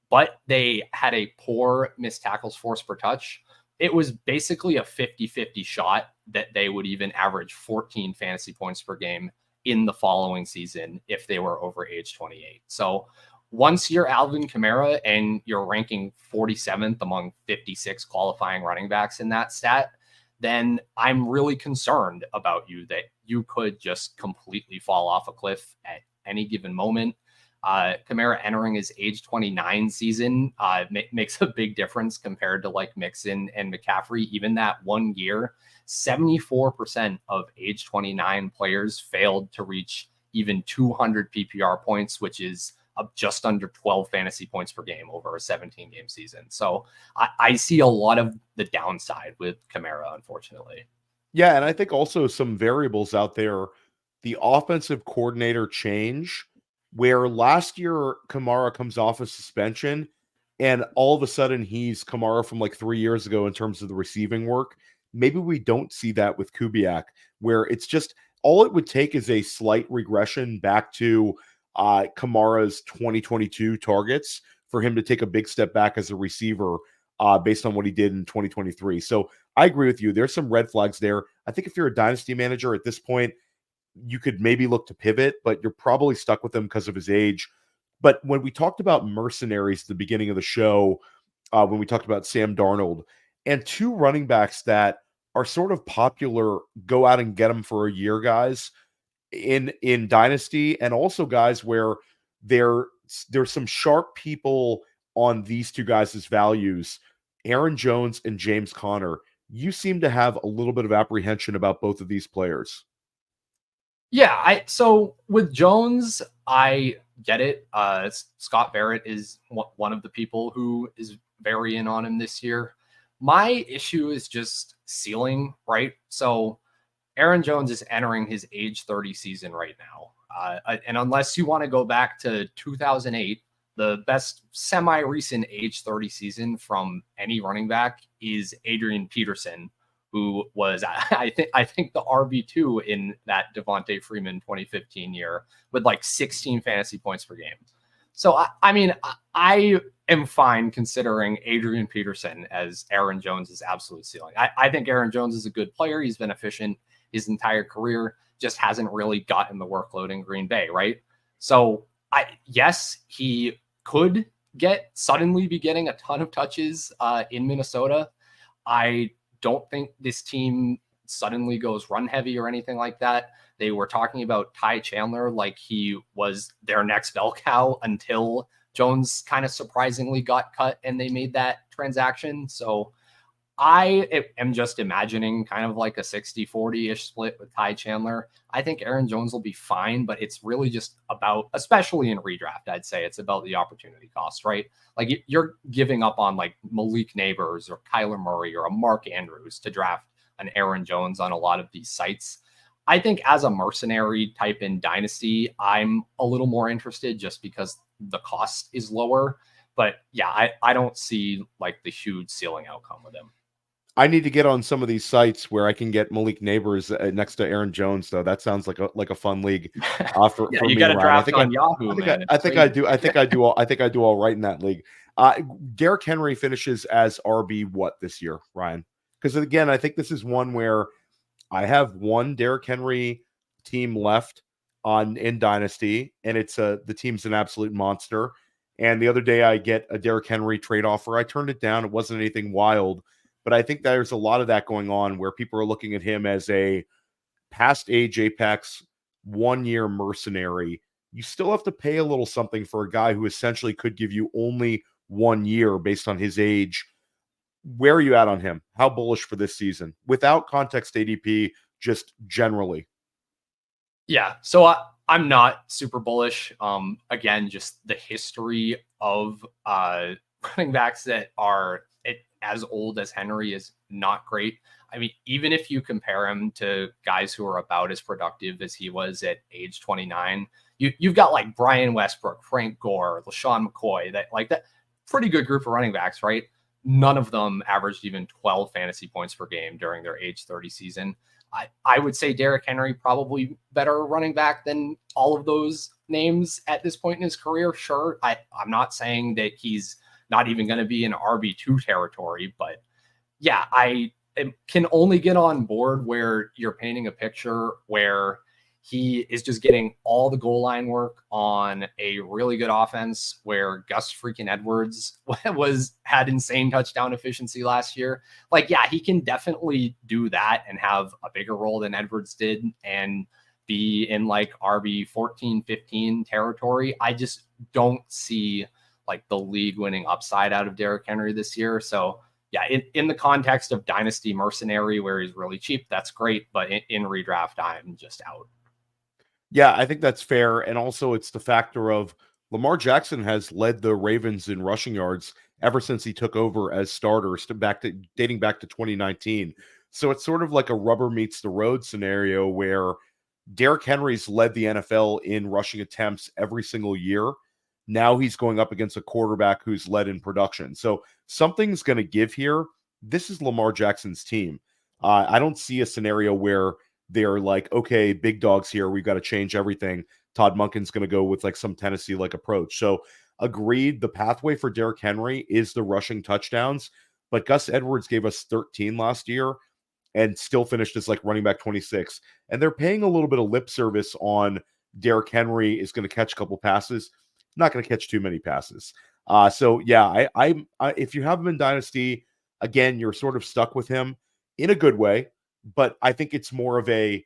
but they had a poor missed tackles force per touch. It was basically a 50-50 shot that they would even average 14 fantasy points per game in the following season if they were over age 28. So once you're Alvin Kamara and you're ranking 47th among 56 qualifying running backs in that stat, then I'm really concerned about you that you could just completely fall off a cliff at any given moment. Kamara entering his age 29 season makes a big difference compared to like Mixon and McCaffrey. Even that 1 year, 74% of age 29 players failed to reach even 200 PPR points, which is just under 12 fantasy points per game over a 17-game season. So I see a lot of the downside with Kamara, unfortunately. Yeah, and I think also some variables out there. The offensive coordinator change, where last year Kamara comes off a suspension, and all of a sudden he's Kamara from like 3 years ago in terms of the receiving work. Maybe we don't see that with Kubiak, where it's just all it would take is a slight regression back to Kamara's 2022 targets for him to take a big step back as a receiver based on what he did in 2023. So I agree with you. There's some red flags there. I think if you're a dynasty manager at this point, you could maybe look to pivot, but you're probably stuck with him because of his age. But when we talked about mercenaries at the beginning of the show, when we talked about Sam Darnold and 2 running backs that are sort of popular, go out and get them for a year, guys, in Dynasty, and also guys where there's some sharp people on these 2 guys' values, Aaron Jones and James Conner. You seem to have a little bit of apprehension about both of these players. Yeah, so with Jones, I get it. Scott Barrett is one of the people who is very in on him this year. My issue is just ceiling, right? So Aaron Jones is entering his age 30 season right now. And unless you want to go back to 2008, the best semi-recent age 30 season from any running back is Adrian Peterson, who was, I think the RB2 in that Devontae Freeman 2015 year with like 16 fantasy points per game. So, I mean, I am fine considering Adrian Peterson as Aaron Jones's absolute ceiling. I think Aaron Jones is a good player. He's been efficient his entire career, just hasn't really gotten the workload in Green Bay, right? So, yes, he could suddenly be getting a ton of touches in Minnesota. I don't think this team suddenly goes run heavy or anything like that. They were talking about Ty Chandler like he was their next bell cow until Jones kind of surprisingly got cut and they made that transaction. So I am just imagining kind of like a 60-40-ish split with Ty Chandler. I think Aaron Jones will be fine, but it's really just about, especially in redraft, I'd say it's about the opportunity cost, right? Like you're giving up on like Malik Neighbors or Kyler Murray or a Mark Andrews to draft an Aaron Jones on a lot of these sites. I think as a mercenary type in Dynasty, I'm a little more interested just because the cost is lower. But yeah, I don't see like the huge ceiling outcome with him. I need to get on some of these sites where I can get Malik Neighbors next to Aaron Jones, though. That sounds like a fun league for yeah, me. You got to draft on Yahoo, I think I do. I think I do all right in that league. Derrick Henry finishes as RB what this year, Ryan? Because again, I think this is one where I have one Derrick Henry team left in Dynasty, and it's the team's an absolute monster. And the other day I get a Derrick Henry trade offer. I turned it down. It wasn't anything wild. But I think there's a lot of that going on where people are looking at him as a past age apex 1 year mercenary. You still have to pay a little something for a guy who essentially could give you only 1 year based on his age. Where are you at on him? How bullish for this season? Without context ADP, just generally. Yeah. So I'm not super bullish. Again, just the history of running backs that are as old as Henry is not great. I mean, even if you compare him to guys who are about as productive as he was at age 29, you've got like Brian Westbrook, Frank Gore, LaShawn McCoy, that pretty good group of running backs, right? None of them averaged even 12 fantasy points per game during their age 30 season. I would say Derrick Henry probably better running back than all of those names at this point in his career. Sure, I'm not saying that he's not even going to be in RB2 territory, but yeah, I can only get on board where you're painting a picture where he is just getting all the goal line work on a really good offense where Gus freaking Edwards had insane touchdown efficiency last year. Like, yeah, he can definitely do that and have a bigger role than Edwards did and be in like RB 14, 15 territory. I just don't see like the league winning upside out of Derrick Henry this year. So yeah, in the context of Dynasty mercenary where he's really cheap, that's great. But in redraft, I'm just out. Yeah, I think that's fair. And also it's the factor of Lamar Jackson has led the Ravens in rushing yards ever since he took over as starter, dating back to 2019. So it's sort of like a rubber meets the road scenario where Derrick Henry's led the NFL in rushing attempts every single year. Now he's going up against a quarterback who's led in production. So something's going to give here. This is Lamar Jackson's team. I don't see a scenario where they're like, okay, big dogs here. We've got to change everything. Todd Monken's going to go with like some Tennessee-like approach. So agreed, the pathway for Derrick Henry is the rushing touchdowns. But Gus Edwards gave us 13 last year and still finished as like running back 26. And they're paying a little bit of lip service on Derrick Henry is going to catch a couple passes. Not going to catch too many passes. So yeah, I if you have him in Dynasty, again, you're sort of stuck with him in a good way, but I think it's more of a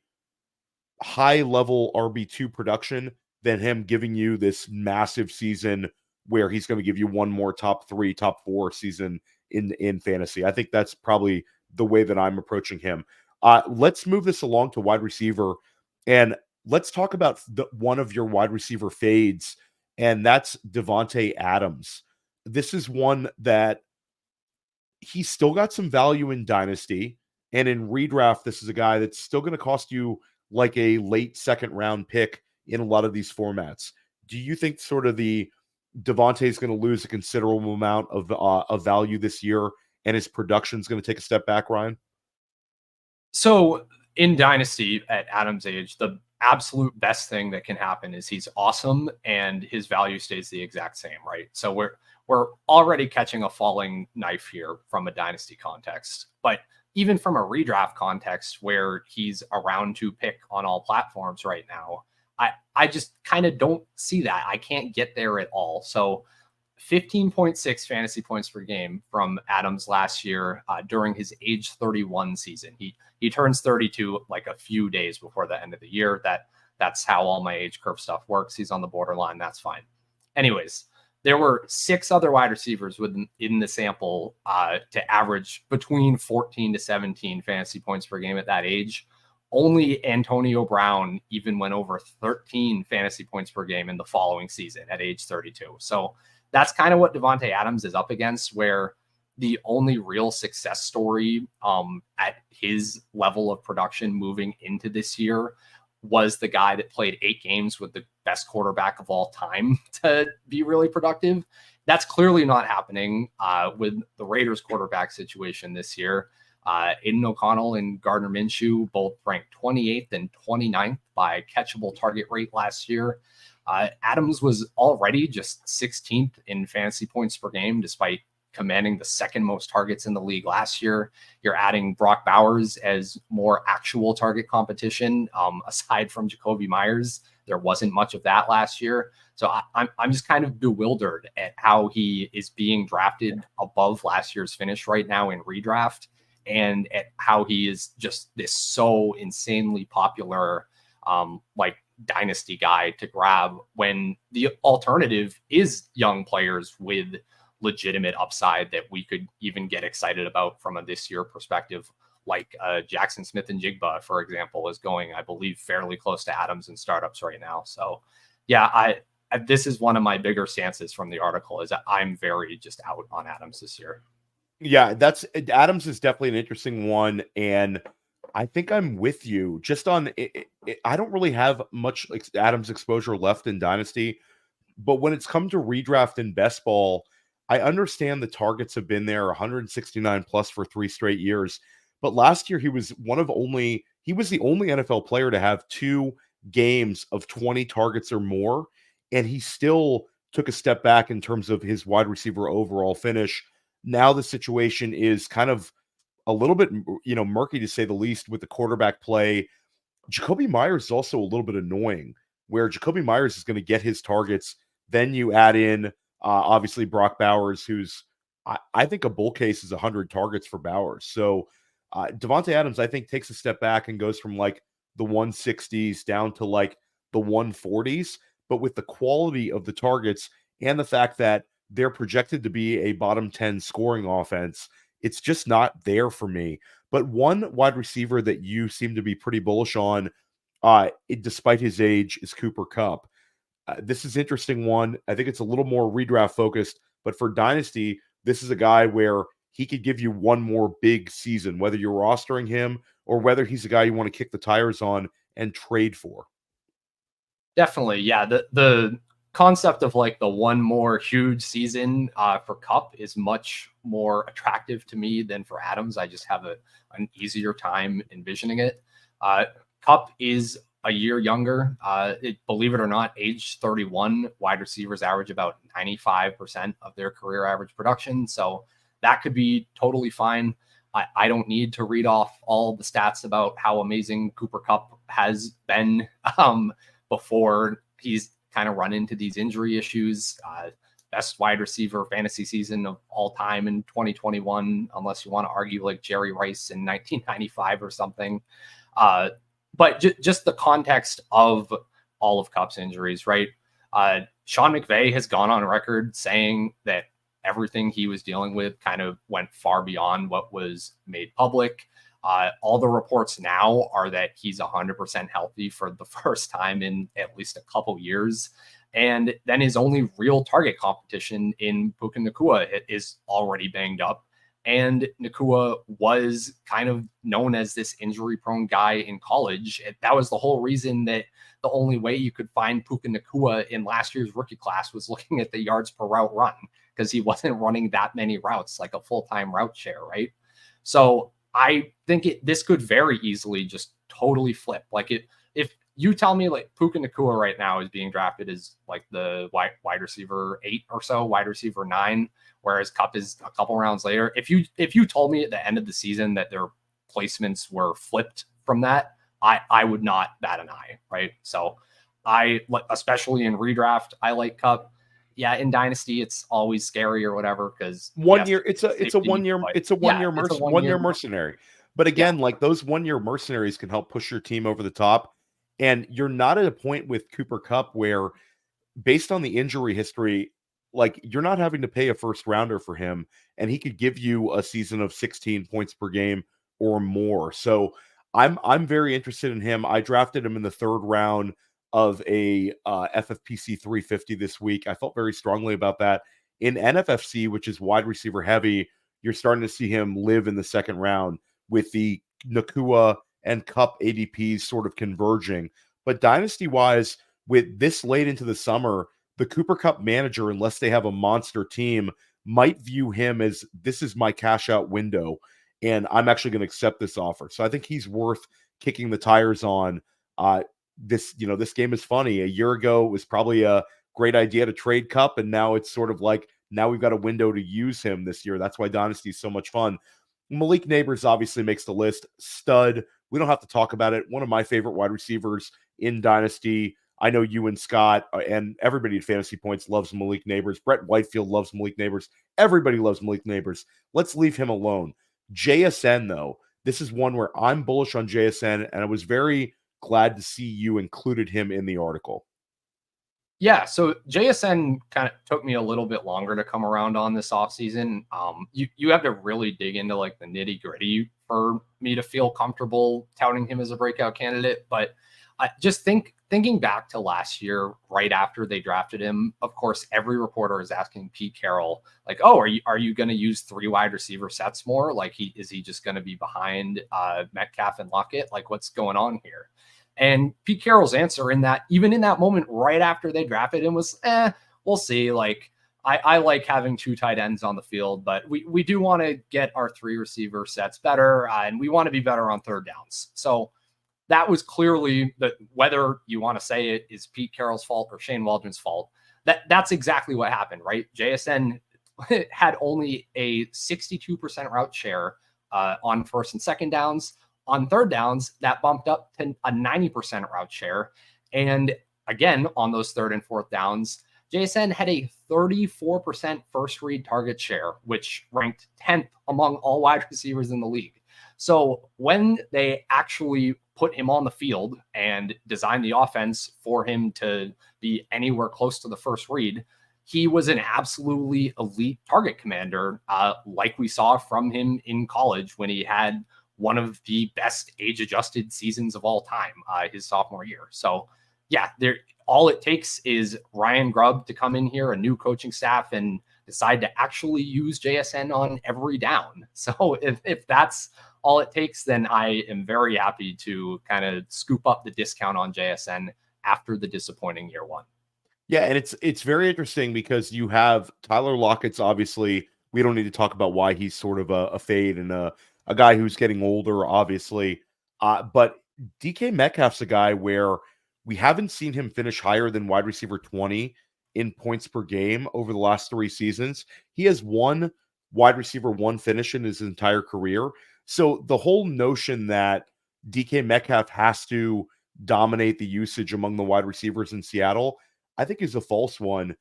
high level RB2 production than him giving you this massive season where he's going to give you one more top 3, top 4 season in fantasy. I think that's probably the way that I'm approaching him. Let's move this along to wide receiver, and let's talk about one of your wide receiver fades. And that's Davante Adams. This is one that he's still got some value in Dynasty. And in redraft, this is a guy that's still going to cost you like a late second round pick in a lot of these formats. Do you think sort of the Davante is going to lose a considerable amount of value this year, and his production is going to take a step back, Ryan? So in Dynasty at Adam's age, the absolute best thing that can happen is he's awesome and his value stays the exact same, right? So we're already catching a falling knife here from a Dynasty context, but even from a redraft context where he's around to pick on all platforms right now, I just kind of don't see that. I can't get there at all. So 15.6 fantasy points per game from Adams last year during his age 31 season. He turns 32 like a few days before the end of the year. That's how all my age curve stuff works. He's on the borderline. That's fine. Anyways, there were 6 other wide receivers in the sample to average between 14 to 17 fantasy points per game at that age. Only Antonio Brown even went over 13 fantasy points per game in the following season at age 32. So that's kind of what Davante Adams is up against, where the only real success story at his level of production moving into this year was the guy that played 8 games with the best quarterback of all time to be really productive. That's clearly not happening with the Raiders quarterback situation this year. Aiden O'Connell and Gardner Minshew both ranked 28th and 29th by catchable target rate last year. Adams was already just 16th in fantasy points per game, despite commanding the second most targets in the league last year. You're adding Brock Bowers as more actual target competition. Aside from Jacoby Myers, there wasn't much of that last year. So I'm just kind of bewildered at how he is being drafted above last year's finish right now in redraft, and at how he is just this so insanely popular, like dynasty guy to grab, when the alternative is young players with legitimate upside that we could even get excited about from a this year perspective, like Jackson Smith and Jigba, for example, is going, I believe, fairly close to Adams in startups right now. So yeah, this is one of my bigger stances from the article, is that I'm very just out on Adams this year. Yeah, Adams is definitely an interesting one, and I think I'm with you. Just on it, I don't really have much Adams exposure left in Dynasty, but when it's come to redraft and best ball, I understand the targets have been there 169 plus for 3 straight years. But last year he was the only NFL player to have 2 games of 20 targets or more, and he still took a step back in terms of his wide receiver overall finish. Now the situation is kind of a little bit, murky to say the least with the quarterback play. Jacoby Myers is also a little bit annoying, where Jacoby Myers is going to get his targets. Then you add in, obviously, Brock Bowers, who's, I think a bull case is 100 targets for Bowers. So Davante Adams, I think, takes a step back and goes from like the 160s down to like the 140s. But with the quality of the targets and the fact that they're projected to be a bottom 10 scoring offense, it's just not there for me. But one wide receiver that you seem to be pretty bullish on, despite his age, is Cooper Kupp. This is an interesting one. I think it's a little more redraft focused, but for Dynasty, this is a guy where he could give you one more big season, whether you're rostering him or whether he's a guy you want to kick the tires on and trade for. Definitely. Yeah. The concept of like the one more huge season for Kupp is much more attractive to me than for Adams. I just have an easier time envisioning it. Kupp is a year younger. Believe it or not, age 31, wide receivers average about 95% of their career average production. So that could be totally fine. I don't need to read off all the stats about how amazing Cooper Kupp has been before he's kind of run into these injury issues. Best wide receiver fantasy season of all time in 2021, unless you want to argue like Jerry Rice in 1995 or something. But just the context of all of Kupp's injuries, right? Sean McVay has gone on record saying that everything he was dealing with kind of went far beyond what was made public. All the reports now are that he's 100% healthy for the first time in at least a couple years. And then his only real target competition in Puka Nacua is already banged up. And Nacua was kind of known as this injury-prone guy in college. That was the whole reason that the only way you could find Puka Nacua in last year's rookie class was looking at the yards per route run, because he wasn't running that many routes, like a full-time route share, right? So I think this could very easily just totally flip. Like if you tell me like Puka Nacua right now is being drafted as like the wide receiver 8 or so, wide receiver 9, whereas Kupp is a couple rounds later. If you told me at the end of the season that their placements were flipped from that, I would not bat an eye, right? So especially in redraft, I like Kupp. Yeah, in Dynasty, it's always scary or whatever, because it's a 1 year mercenary. But again, like those 1 year mercenaries can help push your team over the top. And you're not at a point with Cooper Kupp where, based on the injury history, like you're not having to pay a first rounder for him, and he could give you a season of 16 points per game or more. So I'm very interested in him. I drafted him in the 3rd round of a FFPC 350 this week. I felt very strongly about that. In NFFC, which is wide receiver heavy, you're starting to see him live in the 2nd round with the Nacua and Kupp ADPs sort of converging. But dynasty-wise, with this late into the summer, the Cooper Kupp manager, unless they have a monster team, might view him as, this is my cash out window, and I'm actually going to accept this offer. So I think he's worth kicking the tires on. This game is funny. A year ago, it was probably a great idea to trade Kupp, and now it's sort of like, now we've got a window to use him this year. That's why Dynasty is so much fun. Malik Neighbors obviously makes the list. Stud. We don't have to talk about it. One of my favorite wide receivers in Dynasty. I know you and Scott and everybody at Fantasy Points loves Malik Neighbors. Brett Whitefield loves Malik Neighbors. Everybody loves Malik Neighbors. Let's leave him alone. JSN, though, this is one where I'm bullish on JSN, and I was very glad to see you included him in the article. Yeah, so JSN kind of took me a little bit longer to come around on this offseason. You have to really dig into like the nitty gritty for me to feel comfortable touting him as a breakout candidate. But I just thinking back to last year, right after they drafted him, of course, every reporter is asking Pete Carroll, like, oh, are you going to use 3 wide receiver sets more? Like, is he just going to be behind Metcalf and Lockett? Like, what's going on here? And Pete Carroll's answer even in that moment, right after they drafted him, was, we'll see. Like, I like having 2 tight ends on the field, but we do want to get our 3 receiver sets better, and we want to be better on 3rd downs. So that was clearly whether you want to say it is Pete Carroll's fault or Shane Waldron's fault. That's exactly what happened, right? JSN had only a 62% route share on 1st and 2nd downs. On 3rd downs, that bumped up to a 90% route share. And again, on those 3rd and 4th downs, JSN had a 34% first read target share, which ranked 10th among all wide receivers in the league. So when they actually put him on the field and designed the offense for him to be anywhere close to the first read, he was an absolutely elite target commander, like we saw from him in college when he had one of the best age-adjusted seasons of all time, his sophomore year. So yeah, all it takes is Ryan Grubb to come in here, a new coaching staff, and decide to actually use JSN on every down. So if that's all it takes, then I am very happy to kind of scoop up the discount on JSN after the disappointing year 1. Yeah, and it's very interesting because you have Tyler Lockett's, obviously, we don't need to talk about why he's sort of a fade and a guy who's getting older, obviously. But DK Metcalf's a guy where we haven't seen him finish higher than wide receiver 20 in points per game over the last 3 seasons. He has 1 wide receiver 1 finish in his entire career. So the whole notion that DK Metcalf has to dominate the usage among the wide receivers in Seattle, I think is a false one.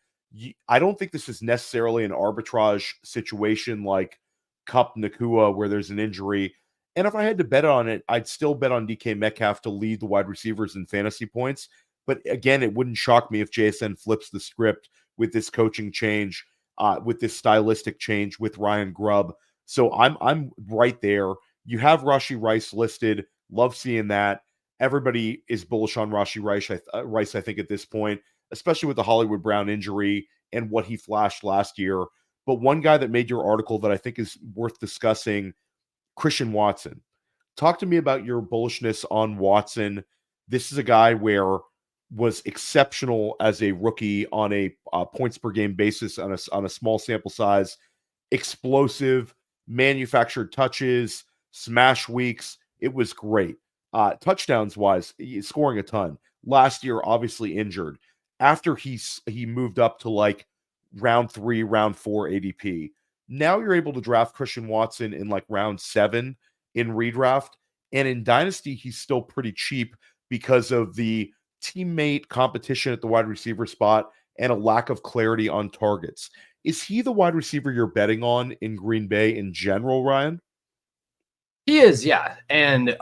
I don't think this is necessarily an arbitrage situation like Kupp Nacua where there's an injury. And if I had to bet on it, I'd still bet on DK Metcalf to lead the wide receivers in fantasy points. But again, it wouldn't shock me if JSN flips the script with this coaching change, with this stylistic change with Ryan Grubb. So I'm right there. You have Rashee Rice listed. Love seeing that. Everybody is bullish on Rashee Rice, I think, at this point, especially with the Hollywood Brown injury and what he flashed last year. But one guy that made your article that I think is worth discussing, Christian Watson. Talk to me about your bullishness on Watson. This is a guy where was exceptional as a rookie on a points per game basis on a small sample size, explosive, manufactured touches, smash weeks. It was great. Touchdowns wise, he's scoring a ton. Last year, obviously injured. After he moved up to like round 3, round 4 ADP. Now you're able to draft Christian Watson in like round 7 in redraft. And in Dynasty, he's still pretty cheap because of the teammate competition at the wide receiver spot and a lack of clarity on targets. Is he the wide receiver you're betting on in Green Bay in general, Ryan? He is, yeah. And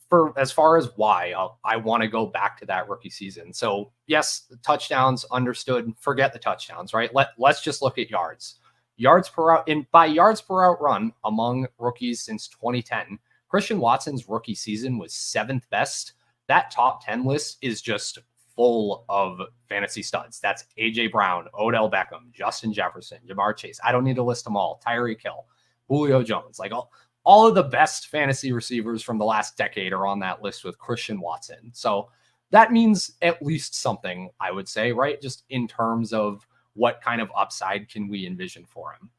for as far as why, I want to go back to that rookie season. So yes, touchdowns, understood. Forget the touchdowns, right? Let's just look at yards. Yards per out, and by yards per out run among rookies since 2010, Christian Watson's rookie season was 7th best. That top 10 list is just full of fantasy studs. That's AJ Brown, Odell Beckham, Justin Jefferson, Ja'Marr Chase. I don't need to list them all. Tyreek Hill, Julio Jones, like all of the best fantasy receivers from the last decade are on that list with Christian Watson. So that means at least something, I would say, right? Just in terms of what kind of upside can we envision for him.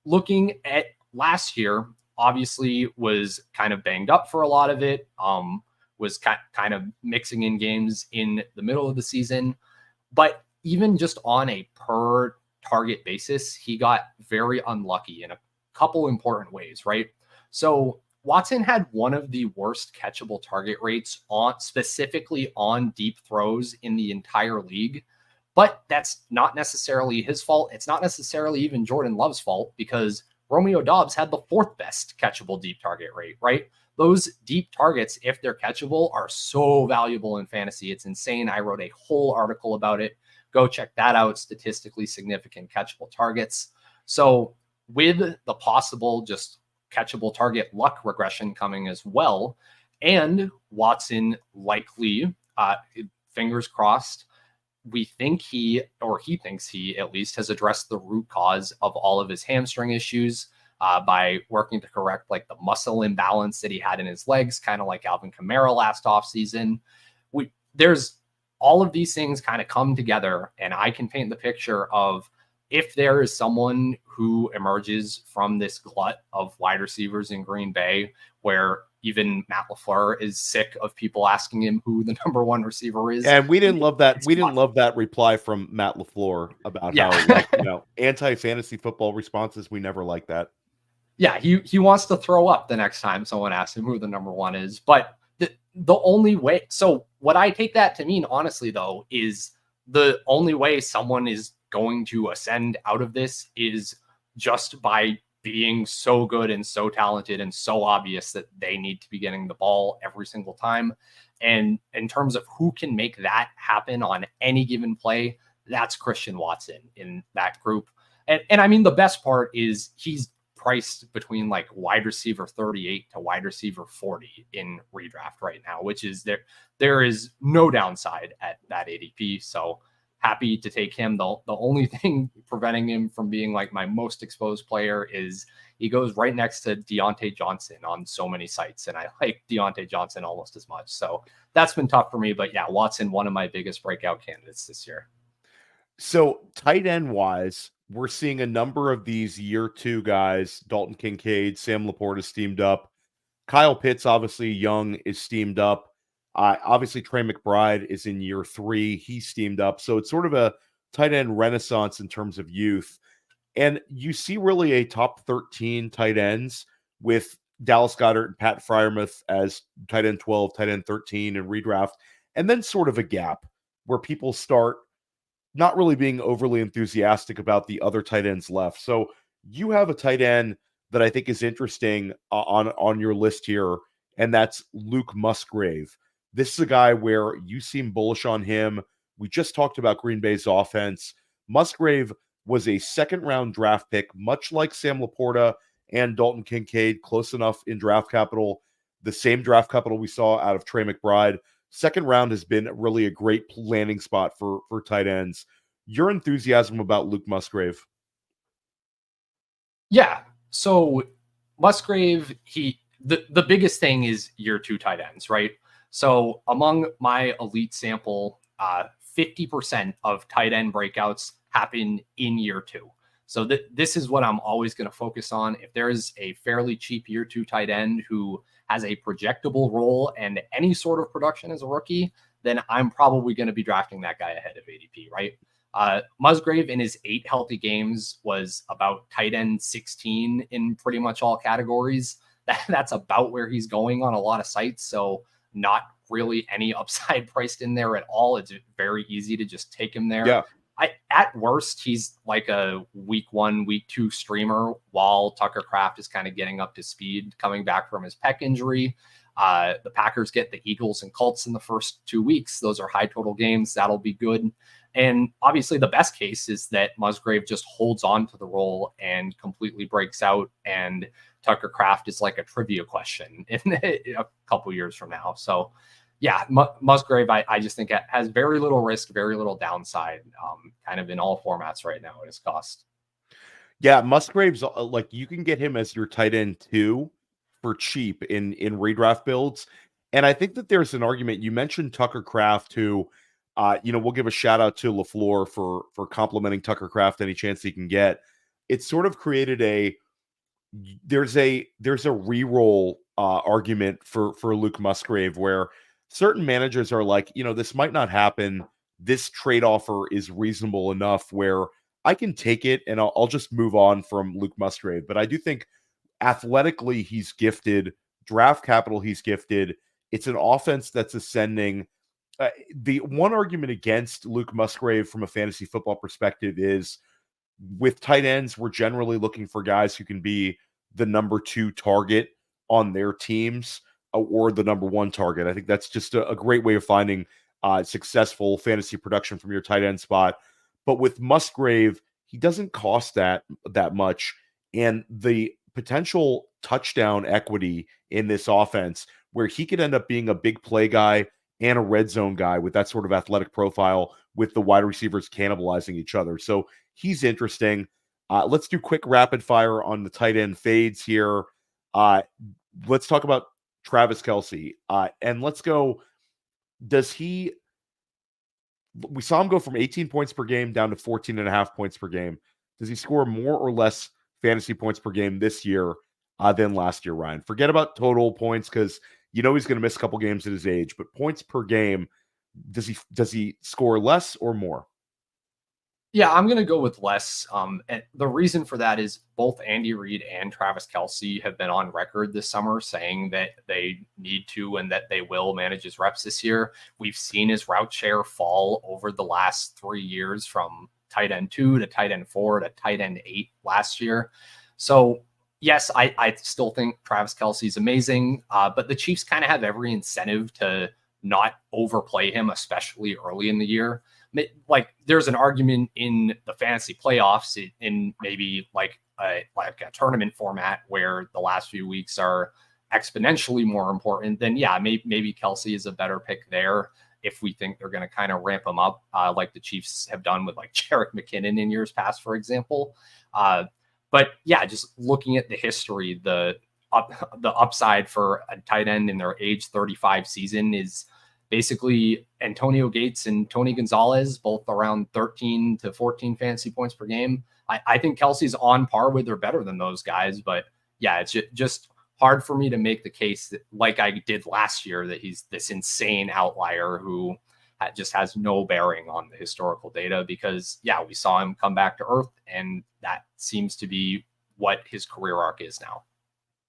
Looking at last year, obviously was kind of banged up for a lot of it. Was kind of mixing in games in the middle of the season. But even just on a per target basis, he got very unlucky in a couple important ways, right? So Watson had one of the worst catchable target rates specifically on deep throws in the entire league. But that's not necessarily his fault. It's not necessarily even Jordan Love's fault because Romeo Doubs had the 4th best catchable deep target rate, right? Those deep targets, if they're catchable, are so valuable in fantasy. It's insane. I wrote a whole article about it. Go check that out. Statistically significant catchable targets. So with the possible just catchable target luck regression coming as well, and Watson likely, fingers crossed, we think he thinks he at least has addressed the root cause of all of his hamstring issues by working to correct like the muscle imbalance that he had in his legs, kind of like Alvin Kamara last offseason. There's all of these things kind of come together, and I can paint the picture of if there is someone who emerges from this glut of wide receivers in Green Bay, where even Matt LaFleur is sick of people asking him who the number 1 receiver is. And we didn't love that. We didn't love that reply from Matt LaFleur about how, like, anti-fantasy football responses. We never like that. Yeah, he wants to throw up the next time someone asks him who the number 1 is. But the only way, so what I take that to mean, honestly, though, is the only way someone is going to ascend out of this is just by being so good and so talented and so obvious that they need to be getting the ball every single time. And in terms of who can make that happen on any given play, that's Christian Watson in that group. And I mean, the best part is he's priced between like wide receiver 38 to wide receiver 40 in redraft right now, which is there is no downside at that ADP. So happy to take him. The only thing preventing him from being like my most exposed player is he goes right next to Deontay Johnson on so many sites. And I like Deontay Johnson almost as much. So that's been tough for me. But yeah, Watson, one of my biggest breakout candidates this year. So tight end wise, we're seeing a number of these year 2 guys. Dalton Kincaid, Sam Laporta is steamed up. Kyle Pitts, obviously young, is steamed up. Obviously, Trey McBride is in year 3. He's steamed up. So it's sort of a tight end renaissance in terms of youth. And you see really a top 13 tight ends with Dallas Goedert and Pat Freiermuth as tight end 12, tight end 13 in redraft. And then sort of a gap where people start not really being overly enthusiastic about the other tight ends left. So you have a tight end that I think is interesting on your list here, and that's Luke Musgrave. This is a guy where you seem bullish on him. We just talked about Green Bay's offense. Musgrave was a 2nd-round draft pick, much like Sam Laporta and Dalton Kincaid, close enough in draft capital, the same draft capital we saw out of Trey McBride. 2nd round has been really a great landing spot for tight ends. Your enthusiasm about Luke Musgrave? Yeah. So Musgrave, the biggest thing is year 2 tight ends, right? So among my elite sample, 50% of tight end breakouts happen in year 2. So this is what I'm always going to focus on. If there is a fairly cheap year 2 tight end who has a projectable role and any sort of production as a rookie, then I'm probably going to be drafting that guy ahead of ADP, right? Musgrave in his 8 healthy games was about tight end 16 in pretty much all categories. That's about where he's going on a lot of sites. So not really any upside priced in there at all. It's very easy to just take him there. Yeah. At worst, he's like a week 1, week 2 streamer while Tucker Kraft is kind of getting up to speed, coming back from his pec injury. The Packers get the Eagles and Colts in the first 2 weeks. Those are high total games. That'll be good. And obviously the best case is that Musgrave just holds on to the role and completely breaks out, and Tucker Kraft is like a trivia question in a couple years from now. So yeah, Musgrave, I just think it has very little risk, very little downside, kind of in all formats right now at his cost. Yeah, Musgrave's like, you can get him as your tight end 2 for cheap in redraft builds. And I think that there's an argument. You mentioned Tucker Kraft, who we'll give a shout out to LaFleur for complimenting Tucker Kraft any chance he can get. It's sort of created there's a reroll argument for Luke Musgrave, where certain managers are like, this might not happen. This trade offer is reasonable enough where I can take it and I'll just move on from Luke Musgrave. But I do think athletically he's gifted, draft capital he's gifted. It's an offense that's ascending. The one argument against Luke Musgrave from a fantasy football perspective is, with tight ends, we're generally looking for guys who can be the number 2 target on their teams or the number 1 target. I think that's just a great way of finding successful fantasy production from your tight end spot. But with Musgrave, he doesn't cost that much. And the potential touchdown equity in this offense, where he could end up being a big play guy and a red zone guy with that sort of athletic profile, with the wide receivers cannibalizing each other. So he's interesting. Let's do quick rapid fire on the tight end fades here. Let's talk about Travis Kelce. And let's go. We saw him go from 18 points per game down to 14.5 points per game. Does he score more or less fantasy points per game this year than last year, Ryan? Forget about total points, because he's going to miss a couple games at his age, but points per game, does he score less or more? Yeah, I'm going to go with less. And the reason for that is both Andy Reid and Travis Kelce have been on record this summer saying that they need to and that they will manage his reps this year. We've seen his route share fall over the last 3 years, from tight end 2 to tight end 4 to tight end 8 last year. So yes, I still think Travis Kelce is amazing, but the Chiefs kind of have every incentive to not overplay him, especially early in the year. Like, there's an argument in the fantasy playoffs in maybe like a tournament format where the last few weeks are exponentially more important. Then yeah, maybe Kelce is a better pick there if we think they're going to kind of ramp him up, like the Chiefs have done with like Jerick McKinnon in years past, for example. But yeah, just looking at the history, the upside for a tight end in their age 35 season is basically Antonio Gates and Tony Gonzalez, both around 13 to 14 fantasy points per game. I think Kelce's on par with or better than those guys. But yeah, it's just hard for me to make the case that, like I did last year, that he's this insane outlier who just has no bearing on the historical data, because yeah, we saw him come back to earth, and that seems to be what his career arc is now.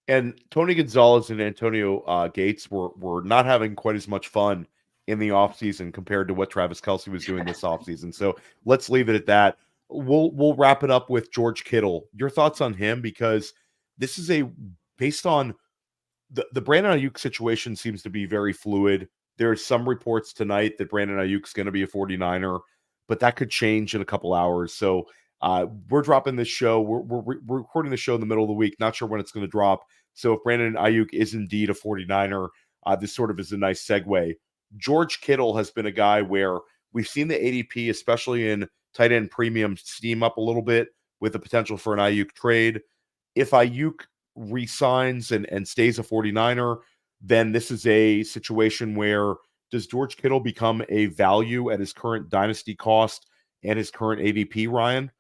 And Tony Gonzalez and Antonio Gates were not having quite as much fun in the offseason compared to what Travis Kelce was doing this offseason. So let's leave it at that. We'll wrap it up with George Kittle. Your thoughts on him, because this is based on the Brandon Ayuk situation seems to be very fluid. There are some reports tonight that Brandon Ayuk's going to be a 49er, but that could change in a couple hours. So we're dropping this show. We're recording the show in the middle of the week. Not sure when it's going to drop. So if Brandon Ayuk is indeed a 49er, this sort of is a nice segue. George Kittle has been a guy where we've seen the ADP, especially in tight end premium, steam up a little bit with the potential for an Ayuk trade. if Ayuk resigns and stays a 49er, then this is a situation where does George Kittle become a value at his current dynasty cost and his current ADP, Ryan?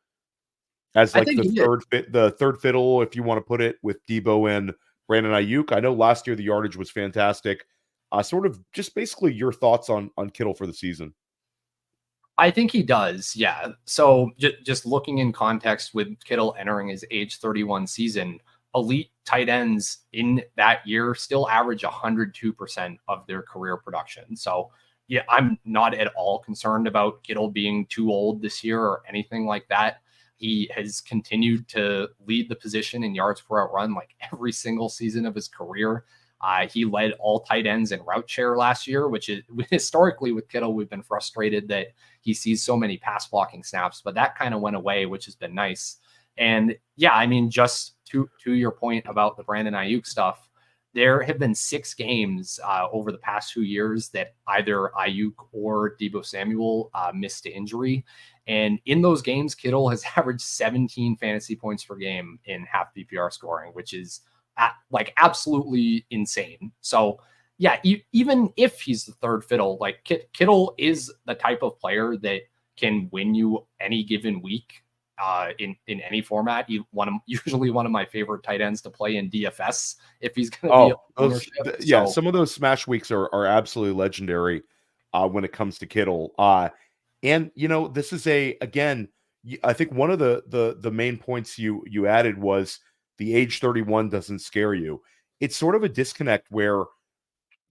As like the third fiddle, if you want to put it, with Debo and Brandon Ayuk. I know last year the yardage was fantastic. Sort of just basically your thoughts on Kittle for the season. I think he does, yeah. So just looking in context with Kittle entering his age 31 season, elite tight ends in that year still average 102% of their career production. So yeah, I'm not at all concerned about Kittle being too old this year or anything like that. He has continued to lead the position in yards per route run like every single season of his career. He led all tight ends in route share last year, which is historically with Kittle, we've been frustrated that he sees so many pass blocking snaps, but that kind of went away, which has been nice. And yeah, I mean, just to your point about the Brandon Ayuk stuff, there have been 6 games over the past 2 years that either Ayuk or Deebo Samuel missed to injury. And in those games, Kittle has averaged 17 fantasy points per game in half PPR scoring, which is like absolutely insane. So yeah, even if he's the third fiddle, like Kittle is the type of player that can win you any given week in any format. Usually one of my favorite tight ends to play in DFS if he's going to be some of those smash weeks are absolutely legendary when it comes to Kittle. And you know, this is again, I think one of the main points you added was the age 31 doesn't scare you. It's sort of a disconnect where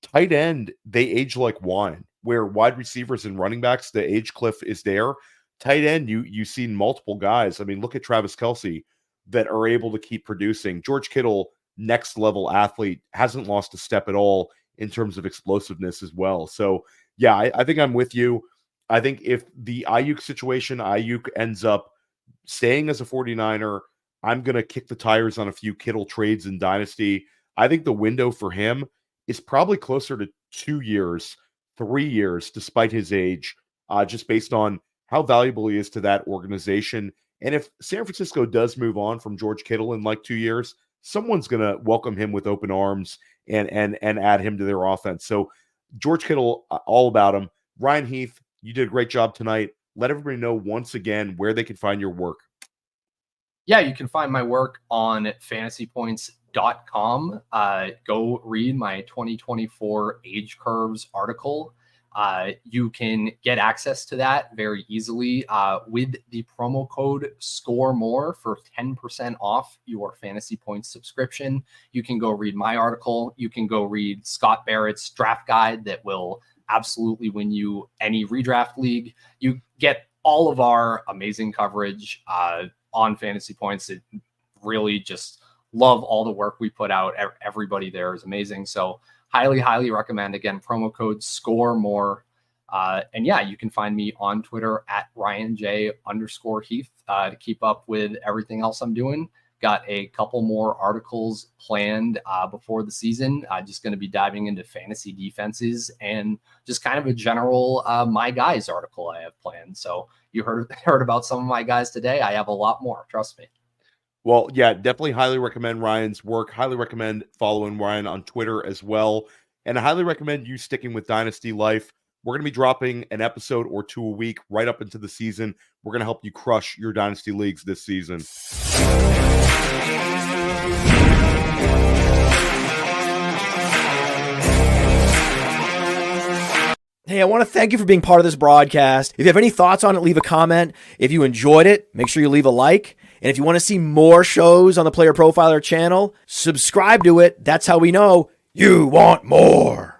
tight end, they age like wine, where wide receivers and running backs, the age cliff is there. Tight end, you see multiple guys. I mean, look at Travis Kelce that are able to keep producing. George Kittle, next level athlete, hasn't lost a step at all in terms of explosiveness as well. So yeah, I think I'm with you. I think if the Ayuk situation, Ayuk ends up staying as a 49er, I'm going to kick the tires on a few Kittle trades in Dynasty. I think the window for him is probably closer to 2 years, 3 years, despite his age, just based on how valuable he is to that organization. And if San Francisco does move on from George Kittle in like 2 years, someone's going to welcome him with open arms and add him to their offense. So George Kittle, all about him. Ryan Heath, you did a great job tonight. Let everybody know once again where they can find your work. Yeah, you can find my work on fantasypoints.com. Go read my 2024 age curves article. You can get access to that very easily with the promo code SCOREMORE for 10% off your Fantasy Points subscription. You can go read my article. You can go read Scott Barrett's draft guide that will absolutely win you any redraft league. You get all of our amazing coverage on Fantasy Points. It really just love all the work we put out. Everybody there is amazing. So highly recommend. Again, promo code SCOREMORE. And yeah, you can find me on Twitter at RyanJ_Heath to keep up with everything else I'm doing. Got a couple more articles planned before the season. Just going to be diving into fantasy defenses and just kind of a general my guys article I have planned. So you heard about some of my guys today. I have a lot more. Trust me. Well, yeah, definitely highly recommend Ryan's work. Highly recommend following Ryan on Twitter as well. And I highly recommend you sticking with Dynasty Life. We're going to be dropping an episode or 2 a week right up into the season. We're going to help you crush your Dynasty leagues this season. Hey, I want to thank you for being part of this broadcast. If you have any thoughts on it, leave a comment. If you enjoyed it, make sure you leave a like. And if you want to see more shows on the Player Profiler channel, subscribe to it. That's how we know you want more.